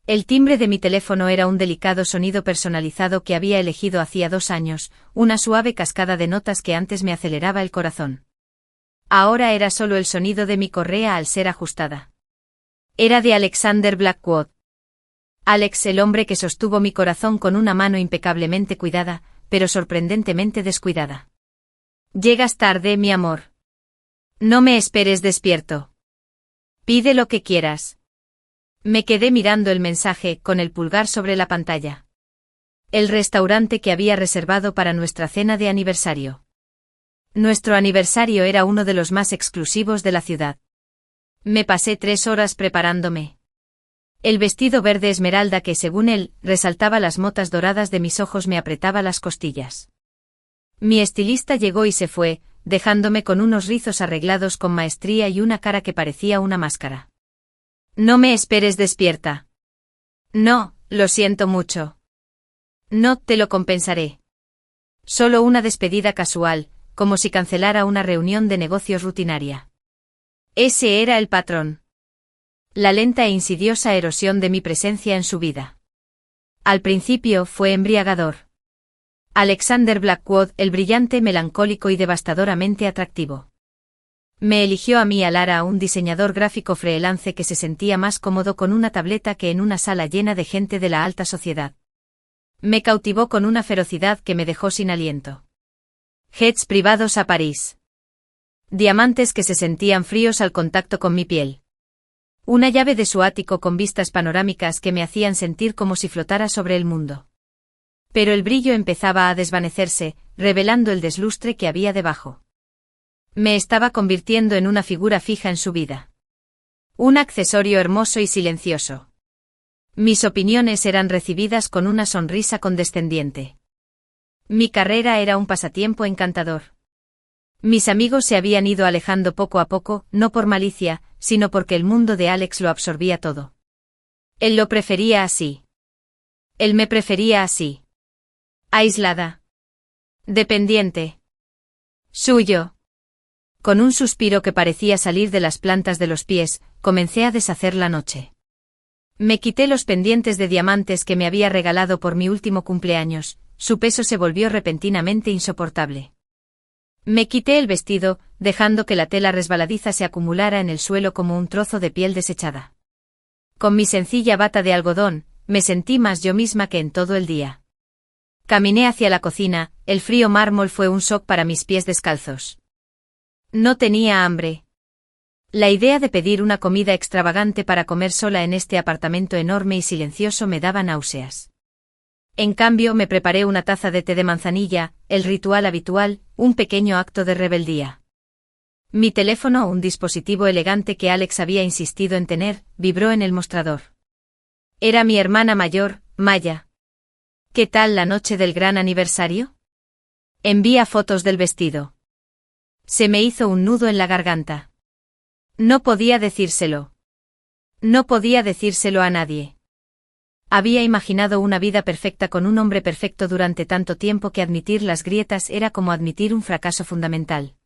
El timbre de mi teléfono era un delicado sonido personalizado que había elegido hacía 2 años, una suave cascada de notas que antes me aceleraba el corazón. Ahora era solo el sonido de mi correa al ser ajustada. Era de Alexander Blackwood. Alex, el hombre que sostuvo mi corazón con una mano impecablemente cuidada, pero sorprendentemente descuidada. Llegas tarde, mi amor. No me esperes despierto. Pide lo que quieras. Me quedé mirando el mensaje, con el pulgar sobre la pantalla. El restaurante que había reservado para nuestra cena de aniversario. Nuestro aniversario era uno de los más exclusivos de la ciudad. Me pasé 3 horas preparándome. El vestido verde esmeralda que, según él, resaltaba las motas doradas de mis ojos me apretaba las costillas. Mi estilista llegó y se fue, dejándome con unos rizos arreglados con maestría y una cara que parecía una máscara. No me esperes despierta. No, lo siento mucho. No te lo compensaré. Solo una despedida casual, como si cancelara una reunión de negocios rutinaria. Ese era el patrón. La lenta e insidiosa erosión de mi presencia en su vida. Al principio fue embriagador. Alexander Blackwood, el brillante, melancólico y devastadoramente atractivo. Me eligió a mí, a Lara, un diseñador gráfico freelance que se sentía más cómodo con una tableta que en una sala llena de gente de la alta sociedad. Me cautivó con una ferocidad que me dejó sin aliento. Jets privados a París. Diamantes que se sentían fríos al contacto con mi piel. Una llave de su ático con vistas panorámicas que me hacían sentir como si flotara sobre el mundo. Pero el brillo empezaba a desvanecerse, revelando el deslustre que había debajo. Me estaba convirtiendo en una figura fija en su vida. Un accesorio hermoso y silencioso. Mis opiniones eran recibidas con una sonrisa condescendiente. Mi carrera era un pasatiempo encantador. Mis amigos se habían ido alejando poco a poco, no por malicia, sino porque el mundo de Alex lo absorbía todo. Él lo prefería así. Él me prefería así. Aislada. Dependiente. Suyo. Con un suspiro que parecía salir de las plantas de los pies, comencé a deshacer la noche. Me quité los pendientes de diamantes que me había regalado por mi último cumpleaños, su peso se volvió repentinamente insoportable. Me quité el vestido, dejando que la tela resbaladiza se acumulara en el suelo como un trozo de piel desechada. Con mi sencilla bata de algodón, me sentí más yo misma que en todo el día. Caminé hacia la cocina, el frío mármol fue un shock para mis pies descalzos. No tenía hambre. La idea de pedir una comida extravagante para comer sola en este apartamento enorme y silencioso me daba náuseas. En cambio me preparé una taza de té de manzanilla, el ritual habitual, un pequeño acto de rebeldía. Mi teléfono, un dispositivo elegante que Alex había insistido en tener, vibró en el mostrador. Era mi hermana mayor, Maya. ¿Qué tal la noche del gran aniversario? Envía fotos del vestido. Se me hizo un nudo en la garganta. No podía decírselo. No podía decírselo a nadie. Había imaginado una vida perfecta con un hombre perfecto durante tanto tiempo que admitir las grietas era como admitir un fracaso fundamental.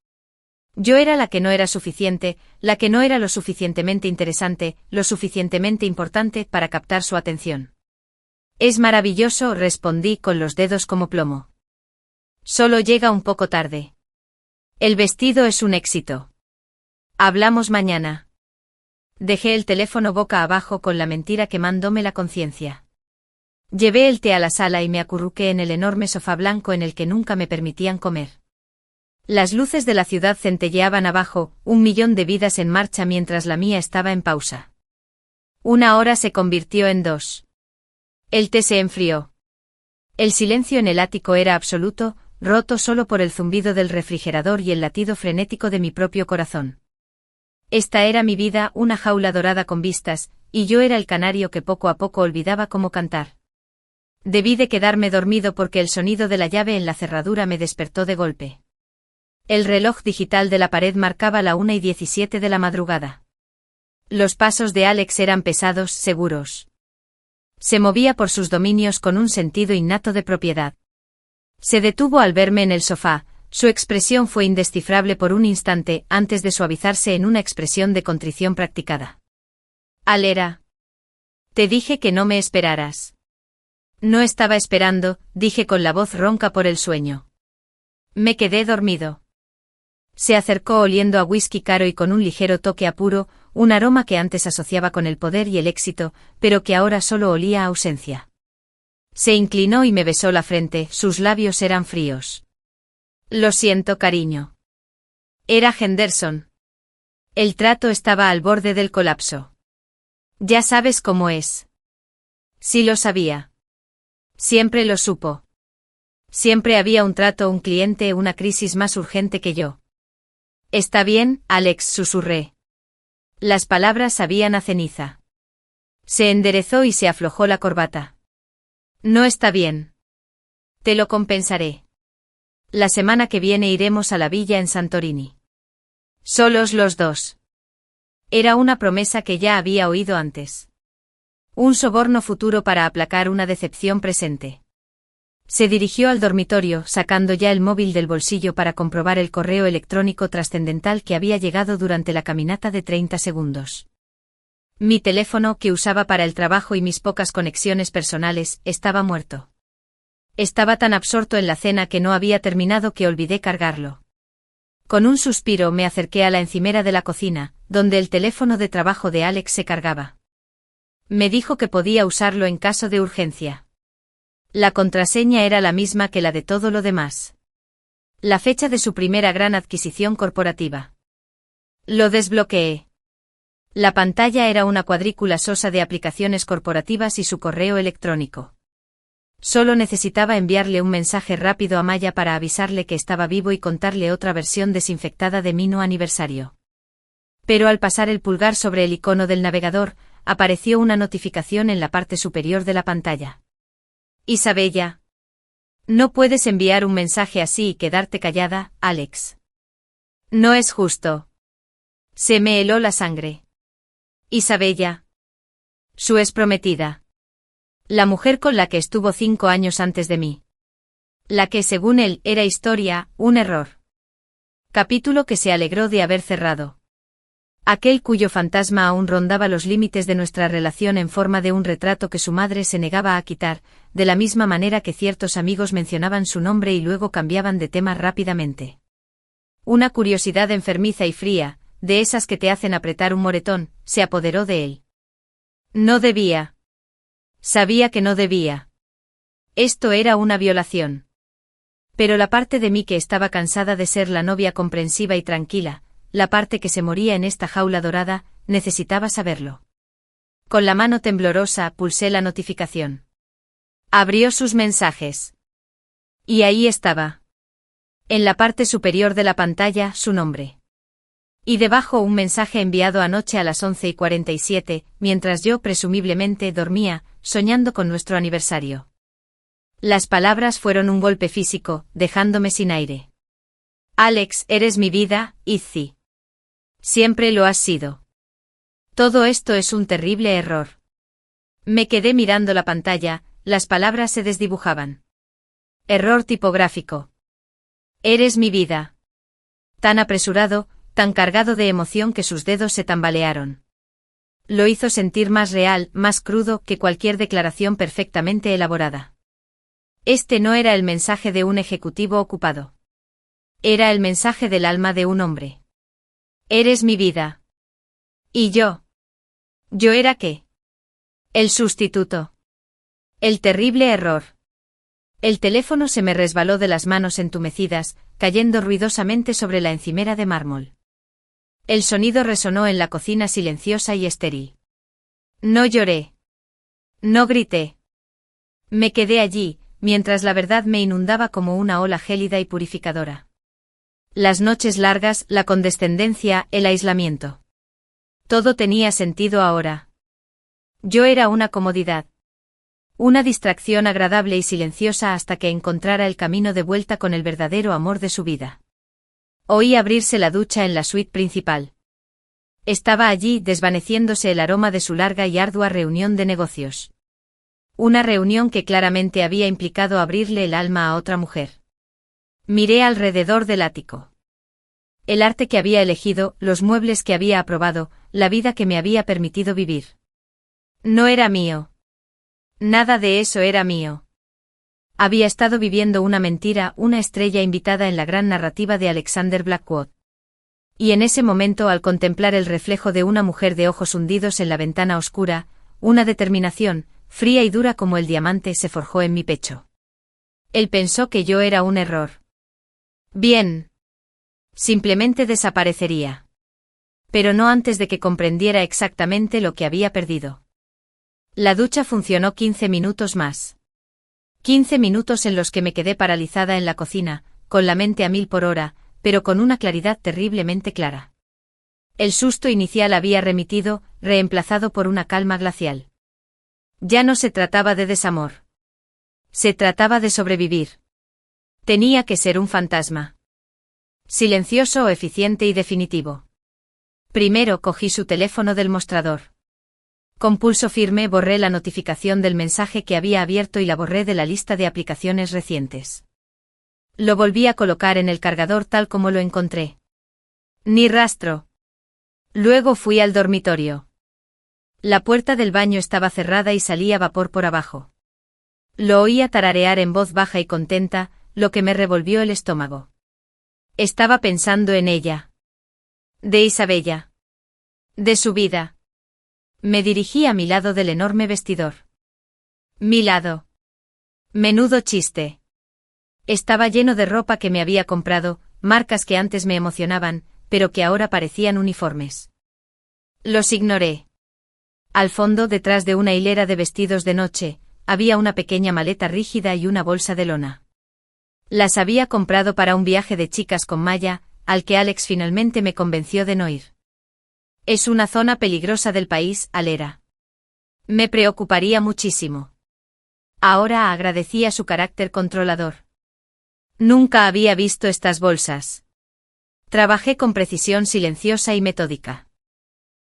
Yo era la que no era suficiente, la que no era lo suficientemente interesante, lo suficientemente importante para captar su atención. Es maravilloso, respondí con los dedos como plomo. Solo llega un poco tarde. El vestido es un éxito. Hablamos mañana. Dejé el teléfono boca abajo con la mentira quemándome la conciencia. Llevé el té a la sala y me acurruqué en el enorme sofá blanco en el que nunca me permitían comer. Las luces de la ciudad centelleaban abajo, 1.000.000 de vidas en marcha mientras la mía estaba en pausa. 1 hora se convirtió en 2. El té se enfrió. El silencio en el ático era absoluto, roto solo por el zumbido del refrigerador y el latido frenético de mi propio corazón. Esta era mi vida, una jaula dorada con vistas, y yo era el canario que poco a poco olvidaba cómo cantar. Debí de quedarme dormido porque el sonido de la llave en la cerradura me despertó de golpe. El reloj digital de la pared marcaba la 1:17 de la madrugada. Los pasos de Alex eran pesados, seguros. Se movía por sus dominios con un sentido innato de propiedad. Se detuvo al verme en el sofá. Su expresión fue indescifrable por un instante antes de suavizarse en una expresión de contrición practicada. Alera. Te dije que no me esperaras. No estaba esperando, dije con la voz ronca por el sueño. Me quedé dormido. Se acercó oliendo a whisky caro y con un ligero toque a puro, un aroma que antes asociaba con el poder y el éxito, pero que ahora solo olía a ausencia. Se inclinó y me besó la frente, sus labios eran fríos. Lo siento, cariño. Era Henderson. El trato estaba al borde del colapso. Ya sabes cómo es. Sí lo sabía. Siempre lo supo. Siempre había un trato, un cliente, una crisis más urgente que yo. Está bien, Alex, susurré. Las palabras sabían a ceniza. Se enderezó y se aflojó la corbata. No está bien. Te lo compensaré. La semana que viene iremos a la villa en Santorini. Solos los dos. Era una promesa que ya había oído antes. Un soborno futuro para aplacar una decepción presente. Se dirigió al dormitorio, sacando ya el móvil del bolsillo para comprobar el correo electrónico trascendental que había llegado durante la caminata de 30 segundos. Mi teléfono, que usaba para el trabajo y mis pocas conexiones personales, estaba muerto. Estaba tan absorto en la cena que no había terminado que olvidé cargarlo. Con un suspiro me acerqué a la encimera de la cocina, donde el teléfono de trabajo de Alex se cargaba. Me dijo que podía usarlo en caso de urgencia. La contraseña era la misma que la de todo lo demás. La fecha de su primera gran adquisición corporativa. Lo desbloqueé. La pantalla era una cuadrícula sosa de aplicaciones corporativas y su correo electrónico. Solo necesitaba enviarle un mensaje rápido a Maya para avisarle que estaba vivo y contarle otra versión desinfectada de mi no aniversario. Pero al pasar el pulgar sobre el icono del navegador, apareció una notificación en la parte superior de la pantalla. Isabella. No puedes enviar un mensaje así y quedarte callada, Alex. No es justo. Se me heló la sangre. Isabella. Su ex prometida. La mujer con la que estuvo 5 años antes de mí. La que según él era historia, un error. Capítulo que se alegró de haber cerrado. Aquel cuyo fantasma aún rondaba los límites de nuestra relación en forma de un retrato que su madre se negaba a quitar, de la misma manera que ciertos amigos mencionaban su nombre y luego cambiaban de tema rápidamente. Una curiosidad enfermiza y fría, de esas que te hacen apretar un moretón, se apoderó de él. No debía. Sabía que no debía. Esto era una violación. Pero la parte de mí que estaba cansada de ser la novia comprensiva y tranquila, la parte que se moría en esta jaula dorada, necesitaba saberlo. Con la mano temblorosa pulsé la notificación. Abrió sus mensajes. Y ahí estaba. En la parte superior de la pantalla, su nombre. Y debajo un mensaje enviado anoche a las 11:47, mientras yo presumiblemente dormía, soñando con nuestro aniversario. Las palabras fueron un golpe físico, dejándome sin aire. Alex, eres mi vida, Izzy. Siempre lo has sido. Todo esto es un terrible error. Me quedé mirando la pantalla, las palabras se desdibujaban. Error tipográfico. Eres mi vida. Tan apresurado, tan cargado de emoción que sus dedos se tambalearon. Lo hizo sentir más real, más crudo que cualquier declaración perfectamente elaborada. Este no era el mensaje de un ejecutivo ocupado. Era el mensaje del alma de un hombre. Eres mi vida. ¿Y yo? ¿Yo era qué? El sustituto. El terrible error. El teléfono se me resbaló de las manos entumecidas, cayendo ruidosamente sobre la encimera de mármol. El sonido resonó en la cocina silenciosa y estéril. No lloré. No grité. Me quedé allí, mientras la verdad me inundaba como una ola gélida y purificadora. Las noches largas, la condescendencia, el aislamiento. Todo tenía sentido ahora. Yo era una comodidad. Una distracción agradable y silenciosa hasta que encontrara el camino de vuelta con el verdadero amor de su vida. Oí abrirse la ducha en la suite principal. Estaba allí desvaneciéndose el aroma de su larga y ardua reunión de negocios. Una reunión que claramente había implicado abrirle el alma a otra mujer. Miré alrededor del ático. El arte que había elegido, los muebles que había aprobado, la vida que me había permitido vivir. No era mío. Nada de eso era mío. Había estado viviendo una mentira, una estrella invitada en la gran narrativa de Alexander Blackwood. Y en ese momento, al contemplar el reflejo de una mujer de ojos hundidos en la ventana oscura, una determinación, fría y dura como el diamante, se forjó en mi pecho. Él pensó que yo era un error. Bien. Simplemente desaparecería. Pero no antes de que comprendiera exactamente lo que había perdido. La ducha funcionó 15 minutos más. 15 minutos en los que me quedé paralizada en la cocina, con la mente a 1000 por hora, pero con una claridad terriblemente clara. El susto inicial había remitido, reemplazado por una calma glacial. Ya no se trataba de desamor. Se trataba de sobrevivir. Tenía que ser un fantasma. Silencioso, eficiente y definitivo. Primero cogí su teléfono del mostrador. Con pulso firme borré la notificación del mensaje que había abierto y la borré de la lista de aplicaciones recientes. Lo volví a colocar en el cargador tal como lo encontré. Ni rastro. Luego fui al dormitorio. La puerta del baño estaba cerrada y salía vapor por abajo. Lo oía tararear en voz baja y contenta, lo que me revolvió el estómago. Estaba pensando en ella. De Isabella. De su vida. Me dirigí a mi lado del enorme vestidor. Mi lado. Menudo chiste. Estaba lleno de ropa que me había comprado, marcas que antes me emocionaban, pero que ahora parecían uniformes. Los ignoré. Al fondo, detrás de una hilera de vestidos de noche, había una pequeña maleta rígida y una bolsa de lona. Las había comprado para un viaje de chicas con malla, al que Alex finalmente me convenció de no ir. Es una zona peligrosa del país, Alera. Me preocuparía muchísimo. Ahora agradecía su carácter controlador. Nunca había visto estas bolsas. Trabajé con precisión silenciosa y metódica.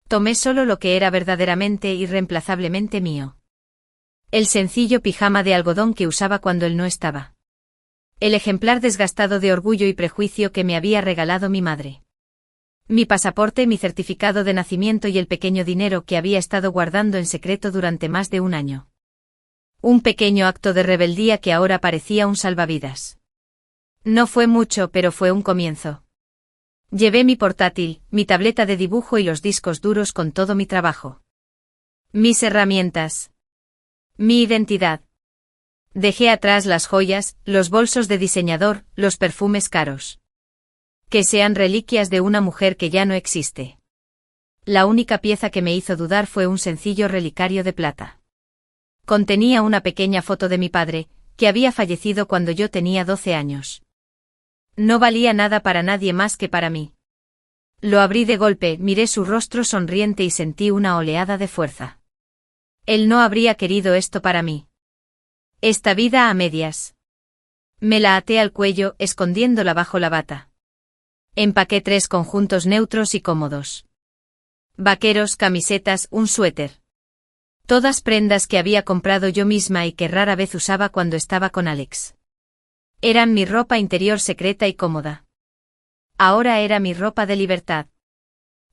Tomé solo lo que era verdaderamente y irreemplazablemente mío. El sencillo pijama de algodón que usaba cuando él no estaba. El ejemplar desgastado de orgullo y prejuicio que me había regalado mi madre. Mi pasaporte, mi certificado de nacimiento y el pequeño dinero que había estado guardando en secreto durante más de un año. Un pequeño acto de rebeldía que ahora parecía un salvavidas. No fue mucho, pero fue un comienzo. Llevé mi portátil, mi tableta de dibujo y los discos duros con todo mi trabajo. Mis herramientas. Mi identidad. Dejé atrás las joyas, los bolsos de diseñador, los perfumes caros. Que sean reliquias de una mujer que ya no existe. La única pieza que me hizo dudar fue un sencillo relicario de plata. Contenía una pequeña foto de mi padre, que había fallecido cuando yo tenía 12 años. No valía nada para nadie más que para mí. Lo abrí de golpe, miré su rostro sonriente y sentí una oleada de fuerza. Él no habría querido esto para mí. Esta vida a medias. Me la até al cuello, escondiéndola bajo la bata. Empaqué 3 conjuntos neutros y cómodos. Vaqueros, camisetas, un suéter. Todas prendas que había comprado yo misma y que rara vez usaba cuando estaba con Alex. Eran mi ropa interior secreta y cómoda. Ahora era mi ropa de libertad.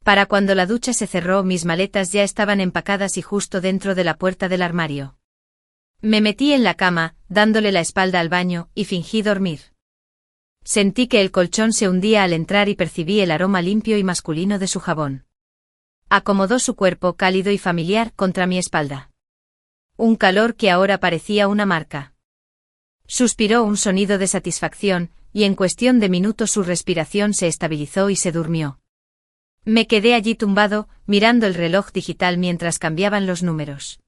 Para cuando la ducha se cerró, mis maletas ya estaban empacadas y justo dentro de la puerta del armario. Me metí en la cama, dándole la espalda al baño, y fingí dormir. Sentí que el colchón se hundía al entrar y percibí el aroma limpio y masculino de su jabón. Acomodó su cuerpo cálido y familiar contra mi espalda. Un calor que ahora parecía una marca. Suspiró un sonido de satisfacción, y en cuestión de minutos su respiración se estabilizó y se durmió. Me quedé allí tumbado, mirando el reloj digital mientras cambiaban los números.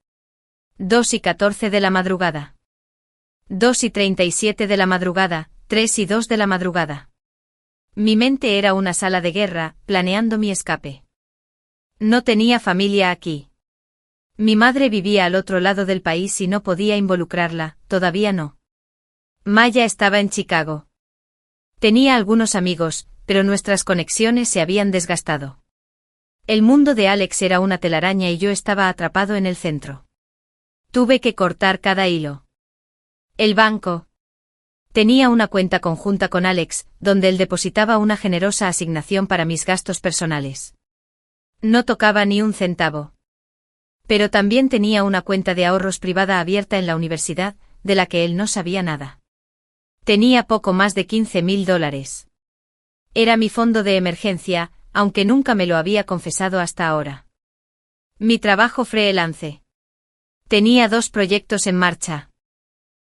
2:14 de la madrugada. 2:37 de la madrugada, 3:02 de la madrugada. Mi mente era una sala de guerra, planeando mi escape. No tenía familia aquí. Mi madre vivía al otro lado del país y no podía involucrarla, todavía no. Maya estaba en Chicago. Tenía algunos amigos, pero nuestras conexiones se habían desgastado. El mundo de Alex era una telaraña y yo estaba atrapado en el centro. Tuve que cortar cada hilo. El banco. Tenía una cuenta conjunta con Alex, donde él depositaba una generosa asignación para mis gastos personales. No tocaba ni un centavo. Pero también tenía una cuenta de ahorros privada abierta en la universidad, de la que él no sabía nada. Tenía poco más de $15.000. Era mi fondo de emergencia, aunque nunca me lo había confesado hasta ahora. Mi trabajo freelance. Tenía 2 proyectos en marcha.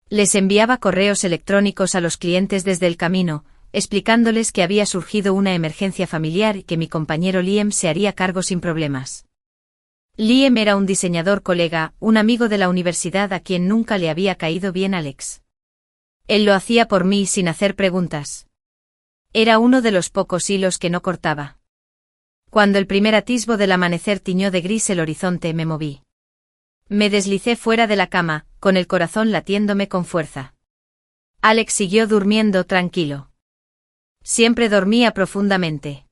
Les enviaba correos electrónicos a los clientes desde el camino, explicándoles que había surgido una emergencia familiar y que mi compañero Liam se haría cargo sin problemas. Liam era un diseñador colega, un amigo de la universidad a quien nunca le había caído bien Alex. Él lo hacía por mí sin hacer preguntas. Era uno de los pocos hilos que no cortaba. Cuando el primer atisbo del amanecer tiñó de gris el horizonte, me moví. Me deslicé fuera de la cama, con el corazón latiéndome con fuerza. Alex siguió durmiendo tranquilo. Siempre dormía profundamente.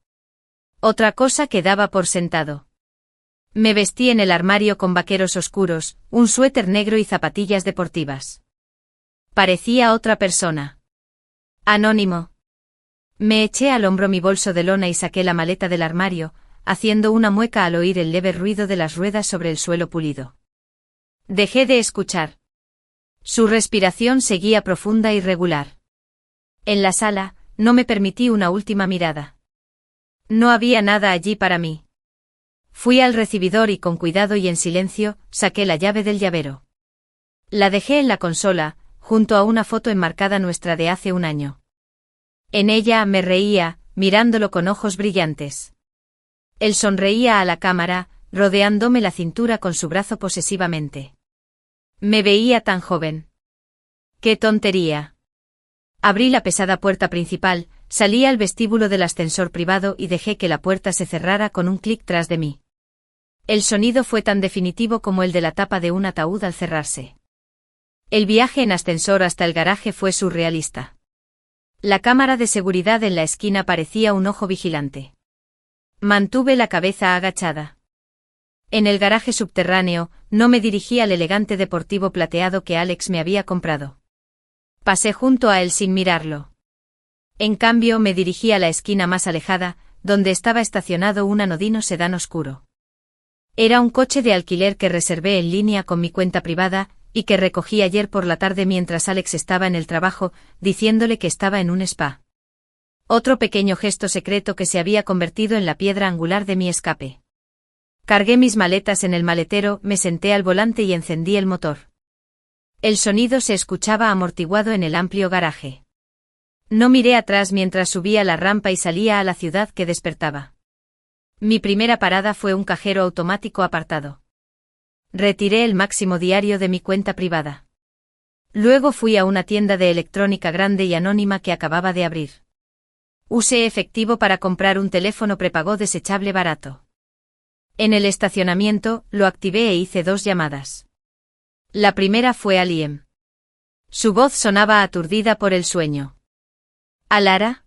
Otra cosa que daba por sentado. Me vestí en el armario con vaqueros oscuros, un suéter negro y zapatillas deportivas. Parecía otra persona. Anónimo. Me eché al hombro mi bolso de lona y saqué la maleta del armario, haciendo una mueca al oír el leve ruido de las ruedas sobre el suelo pulido. Dejé de escuchar. Su respiración seguía profunda y regular. En la sala, no me permití una última mirada. No había nada allí para mí. Fui al recibidor y con cuidado y en silencio, saqué la llave del llavero. La dejé en la consola, junto a una foto enmarcada nuestra de hace un año. En ella me reía, mirándolo con ojos brillantes. Él sonreía a la cámara, rodeándome la cintura con su brazo posesivamente. Me veía tan joven. ¡Qué tontería! Abrí la pesada puerta principal, salí al vestíbulo del ascensor privado y dejé que la puerta se cerrara con un clic tras de mí. El sonido fue tan definitivo como el de la tapa de un ataúd al cerrarse. El viaje en ascensor hasta el garaje fue surrealista. La cámara de seguridad en la esquina parecía un ojo vigilante. Mantuve la cabeza agachada. En el garaje subterráneo, no me dirigí al elegante deportivo plateado que Alex me había comprado. Pasé junto a él sin mirarlo. En cambio, me dirigí a la esquina más alejada, donde estaba estacionado un anodino sedán oscuro. Era un coche de alquiler que reservé en línea con mi cuenta privada, y que recogí ayer por la tarde mientras Alex estaba en el trabajo, diciéndole que estaba en un spa. Otro pequeño gesto secreto que se había convertido en la piedra angular de mi escape. Cargué mis maletas en el maletero, me senté al volante y encendí el motor. El sonido se escuchaba amortiguado en el amplio garaje. No miré atrás mientras subía la rampa y salía a la ciudad que despertaba. Mi primera parada fue un cajero automático apartado. Retiré el máximo diario de mi cuenta privada. Luego fui a una tienda de electrónica grande y anónima que acababa de abrir. Usé efectivo para comprar un teléfono prepago desechable barato. En el estacionamiento, lo activé e hice 2 llamadas. La primera fue a Liam. Su voz sonaba aturdida por el sueño. ¿Alara?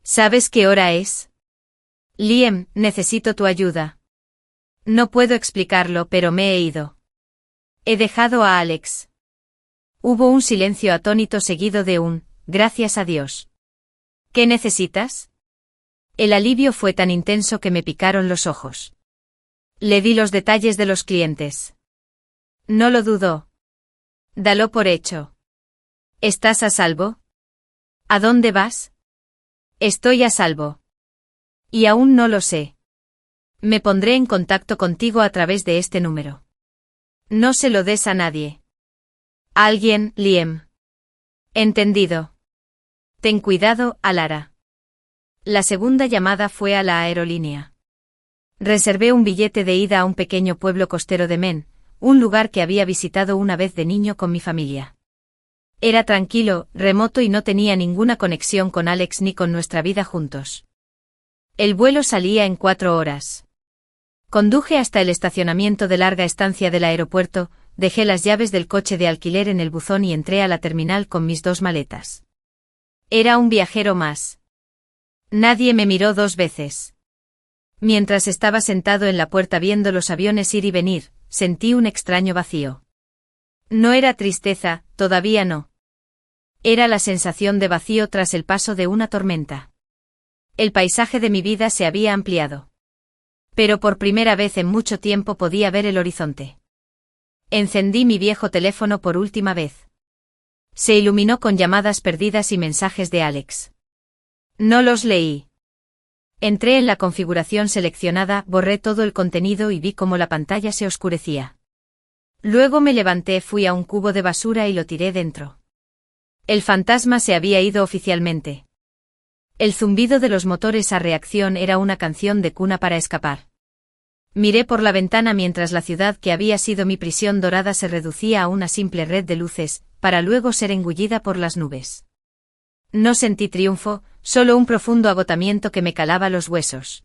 ¿Sabes qué hora es? Liam, necesito tu ayuda. No puedo explicarlo, pero me he ido. He dejado a Alex. Hubo un silencio atónito seguido de un, gracias a Dios. ¿Qué necesitas? El alivio fue tan intenso que me picaron los ojos. Le di los detalles de los clientes. No lo dudó. Dalo por hecho. ¿Estás a salvo? ¿A dónde vas? Estoy a salvo. Y aún no lo sé. Me pondré en contacto contigo a través de este número. No se lo des a nadie. Alguien, Liam. Entendido. Ten cuidado, Alara. La segunda llamada fue a la aerolínea. Reservé un billete de ida a un pequeño pueblo costero de Maine, un lugar que había visitado una vez de niño con mi familia. Era tranquilo, remoto y no tenía ninguna conexión con Alex ni con nuestra vida juntos. El vuelo salía en 4 horas. Conduje hasta el estacionamiento de larga estancia del aeropuerto, dejé las llaves del coche de alquiler en el buzón y entré a la terminal con mis 2 maletas. Era un viajero más. Nadie me miró 2 veces. Mientras estaba sentado en la puerta viendo los aviones ir y venir, sentí un extraño vacío. No era tristeza, todavía no. Era la sensación de vacío tras el paso de una tormenta. El paisaje de mi vida se había ampliado. Pero por primera vez en mucho tiempo podía ver el horizonte. Encendí mi viejo teléfono por última vez. Se iluminó con llamadas perdidas y mensajes de Alex. No los leí. Entré en la configuración seleccionada, borré todo el contenido y vi cómo la pantalla se oscurecía. Luego me levanté, fui a un cubo de basura y lo tiré dentro. El fantasma se había ido oficialmente. El zumbido de los motores a reacción era una canción de cuna para escapar. Miré por la ventana mientras la ciudad que había sido mi prisión dorada se reducía a una simple red de luces, para luego ser engullida por las nubes. No sentí triunfo, solo un profundo agotamiento que me calaba los huesos.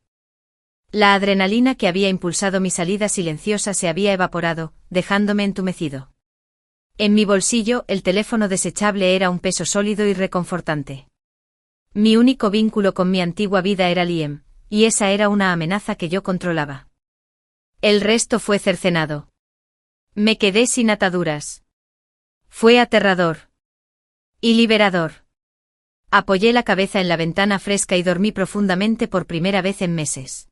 La adrenalina que había impulsado mi salida silenciosa se había evaporado, dejándome entumecido. En mi bolsillo, el teléfono desechable era un peso sólido y reconfortante. Mi único vínculo con mi antigua vida era Liam, y esa era una amenaza que yo controlaba. El resto fue cercenado. Me quedé sin ataduras. Fue aterrador. Y liberador. Apoyé la cabeza en la ventana fresca y dormí profundamente por primera vez en meses.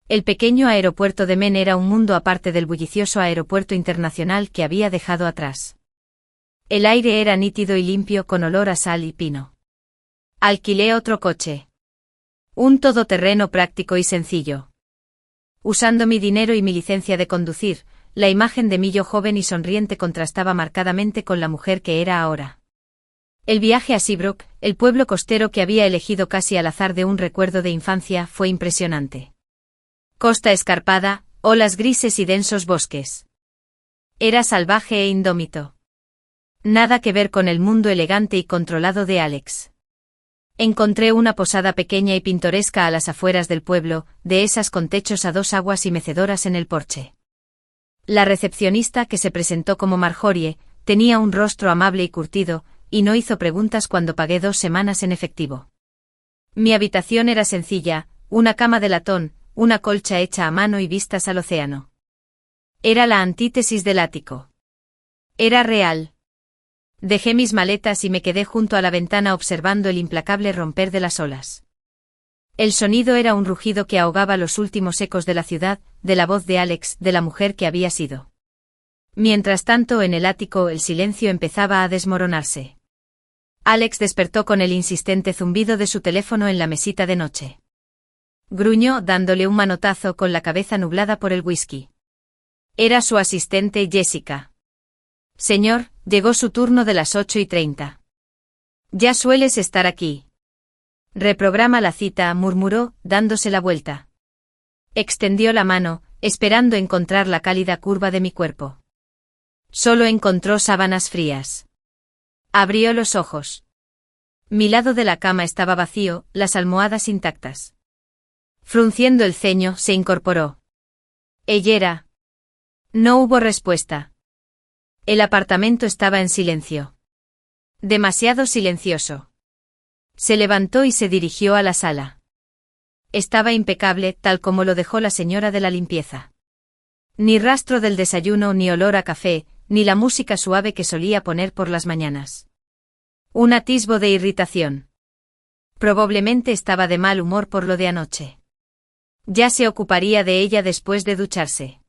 El pequeño aeropuerto de Men era un mundo aparte del bullicioso aeropuerto internacional que había dejado atrás. El aire era nítido y limpio con olor a sal y pino. Alquilé otro coche. Un todoterreno práctico y sencillo. Usando mi dinero y mi licencia de conducir, la imagen de mí yo joven y sonriente contrastaba marcadamente con la mujer que era ahora. El viaje a Seabrook, el pueblo costero que había elegido casi al azar de un recuerdo de infancia, fue impresionante. Costa escarpada, olas grises y densos bosques. Era salvaje e indómito. Nada que ver con el mundo elegante y controlado de Alex. Encontré una posada pequeña y pintoresca a las afueras del pueblo, de esas con techos a dos aguas y mecedoras en el porche. La recepcionista, que se presentó como Marjorie, tenía un rostro amable y curtido, y no hizo preguntas cuando pagué 2 semanas en efectivo. Mi habitación era sencilla, una cama de latón, una colcha hecha a mano y vistas al océano. Era la antítesis del ático. Era real. Dejé mis maletas y me quedé junto a la ventana observando el implacable romper de las olas. El sonido era un rugido que ahogaba los últimos ecos de la ciudad, de la voz de Alex, de la mujer que había sido. Mientras tanto, en el ático el silencio empezaba a desmoronarse. Alex despertó con el insistente zumbido de su teléfono en la mesita de noche. Gruñó dándole un manotazo con la cabeza nublada por el whisky. Era su asistente Jessica. Señor, llegó su turno de las 8:30. Ya sueles estar aquí. Reprograma la cita, murmuró, dándose la vuelta. Extendió la mano, esperando encontrar la cálida curva de mi cuerpo. Solo encontró sábanas frías. Abrió los ojos. Mi lado de la cama estaba vacío, las almohadas intactas. Frunciendo el ceño, se incorporó. Ella era. No hubo respuesta. El apartamento estaba en silencio. Demasiado silencioso. Se levantó y se dirigió a la sala. Estaba impecable, tal como lo dejó la señora de la limpieza. Ni rastro del desayuno, ni olor a café, ni la música suave que solía poner por las mañanas. Un atisbo de irritación. Probablemente estaba de mal humor por lo de anoche. Ya se ocuparía de ella después de ducharse.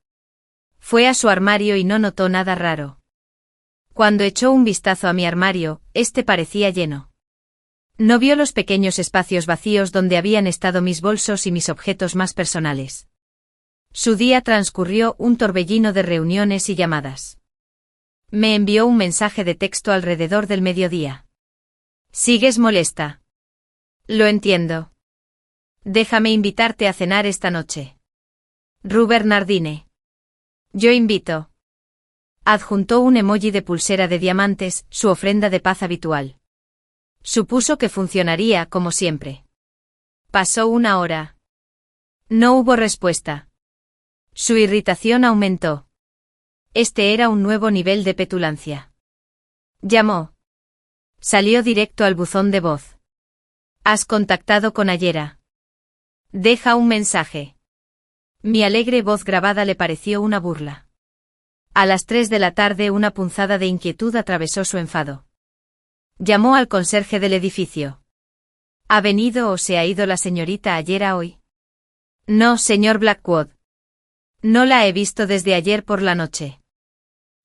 Fue a su armario y no notó nada raro. Cuando echó un vistazo a mi armario, este parecía lleno. No vio los pequeños espacios vacíos donde habían estado mis bolsos y mis objetos más personales. Su día transcurrió un torbellino de reuniones y llamadas. Me envió un mensaje de texto alrededor del mediodía. ¿Sigues molesta? Lo entiendo. Déjame invitarte a cenar esta noche. Rue Bernardine. Yo invito. Adjuntó un emoji de pulsera de diamantes, su ofrenda de paz habitual. Supuso que funcionaría como siempre. Pasó 1 hora. No hubo respuesta. Su irritación aumentó. Este era un nuevo nivel de petulancia. Llamó. Salió directo al buzón de voz. ¿Has contactado con Ayera? Deja un mensaje. Mi alegre voz grabada le pareció una burla. A las 3 de la tarde una punzada de inquietud atravesó su enfado. Llamó al conserje del edificio. ¿Ha venido o se ha ido la señorita Ayera hoy? No, señor Blackwood. No la he visto desde ayer por la noche.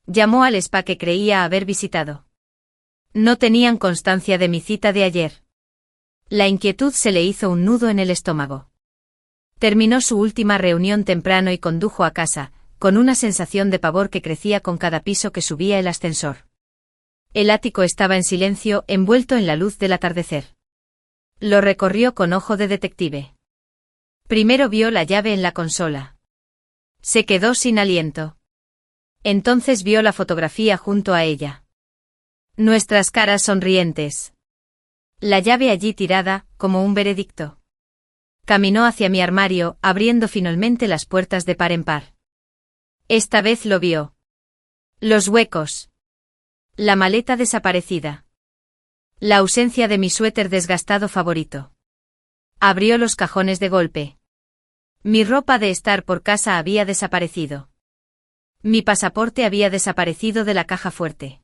Llamó al spa que creía haber visitado. No tenían constancia de mi cita de ayer. La inquietud se le hizo un nudo en el estómago. Terminó su última reunión temprano y condujo a casa, con una sensación de pavor que crecía con cada piso que subía el ascensor. El ático estaba en silencio, envuelto en la luz del atardecer. Lo recorrió con ojo de detective. Primero vio la llave en la consola. Se quedó sin aliento. Entonces vio la fotografía junto a ella. Nuestras caras sonrientes. La llave allí tirada, como un veredicto. Caminó hacia mi armario, abriendo finalmente las puertas de par en par. Esta vez lo vio. Los huecos. La maleta desaparecida. La ausencia de mi suéter desgastado favorito. Abrió los cajones de golpe. Mi ropa de estar por casa había desaparecido. Mi pasaporte había desaparecido de la caja fuerte.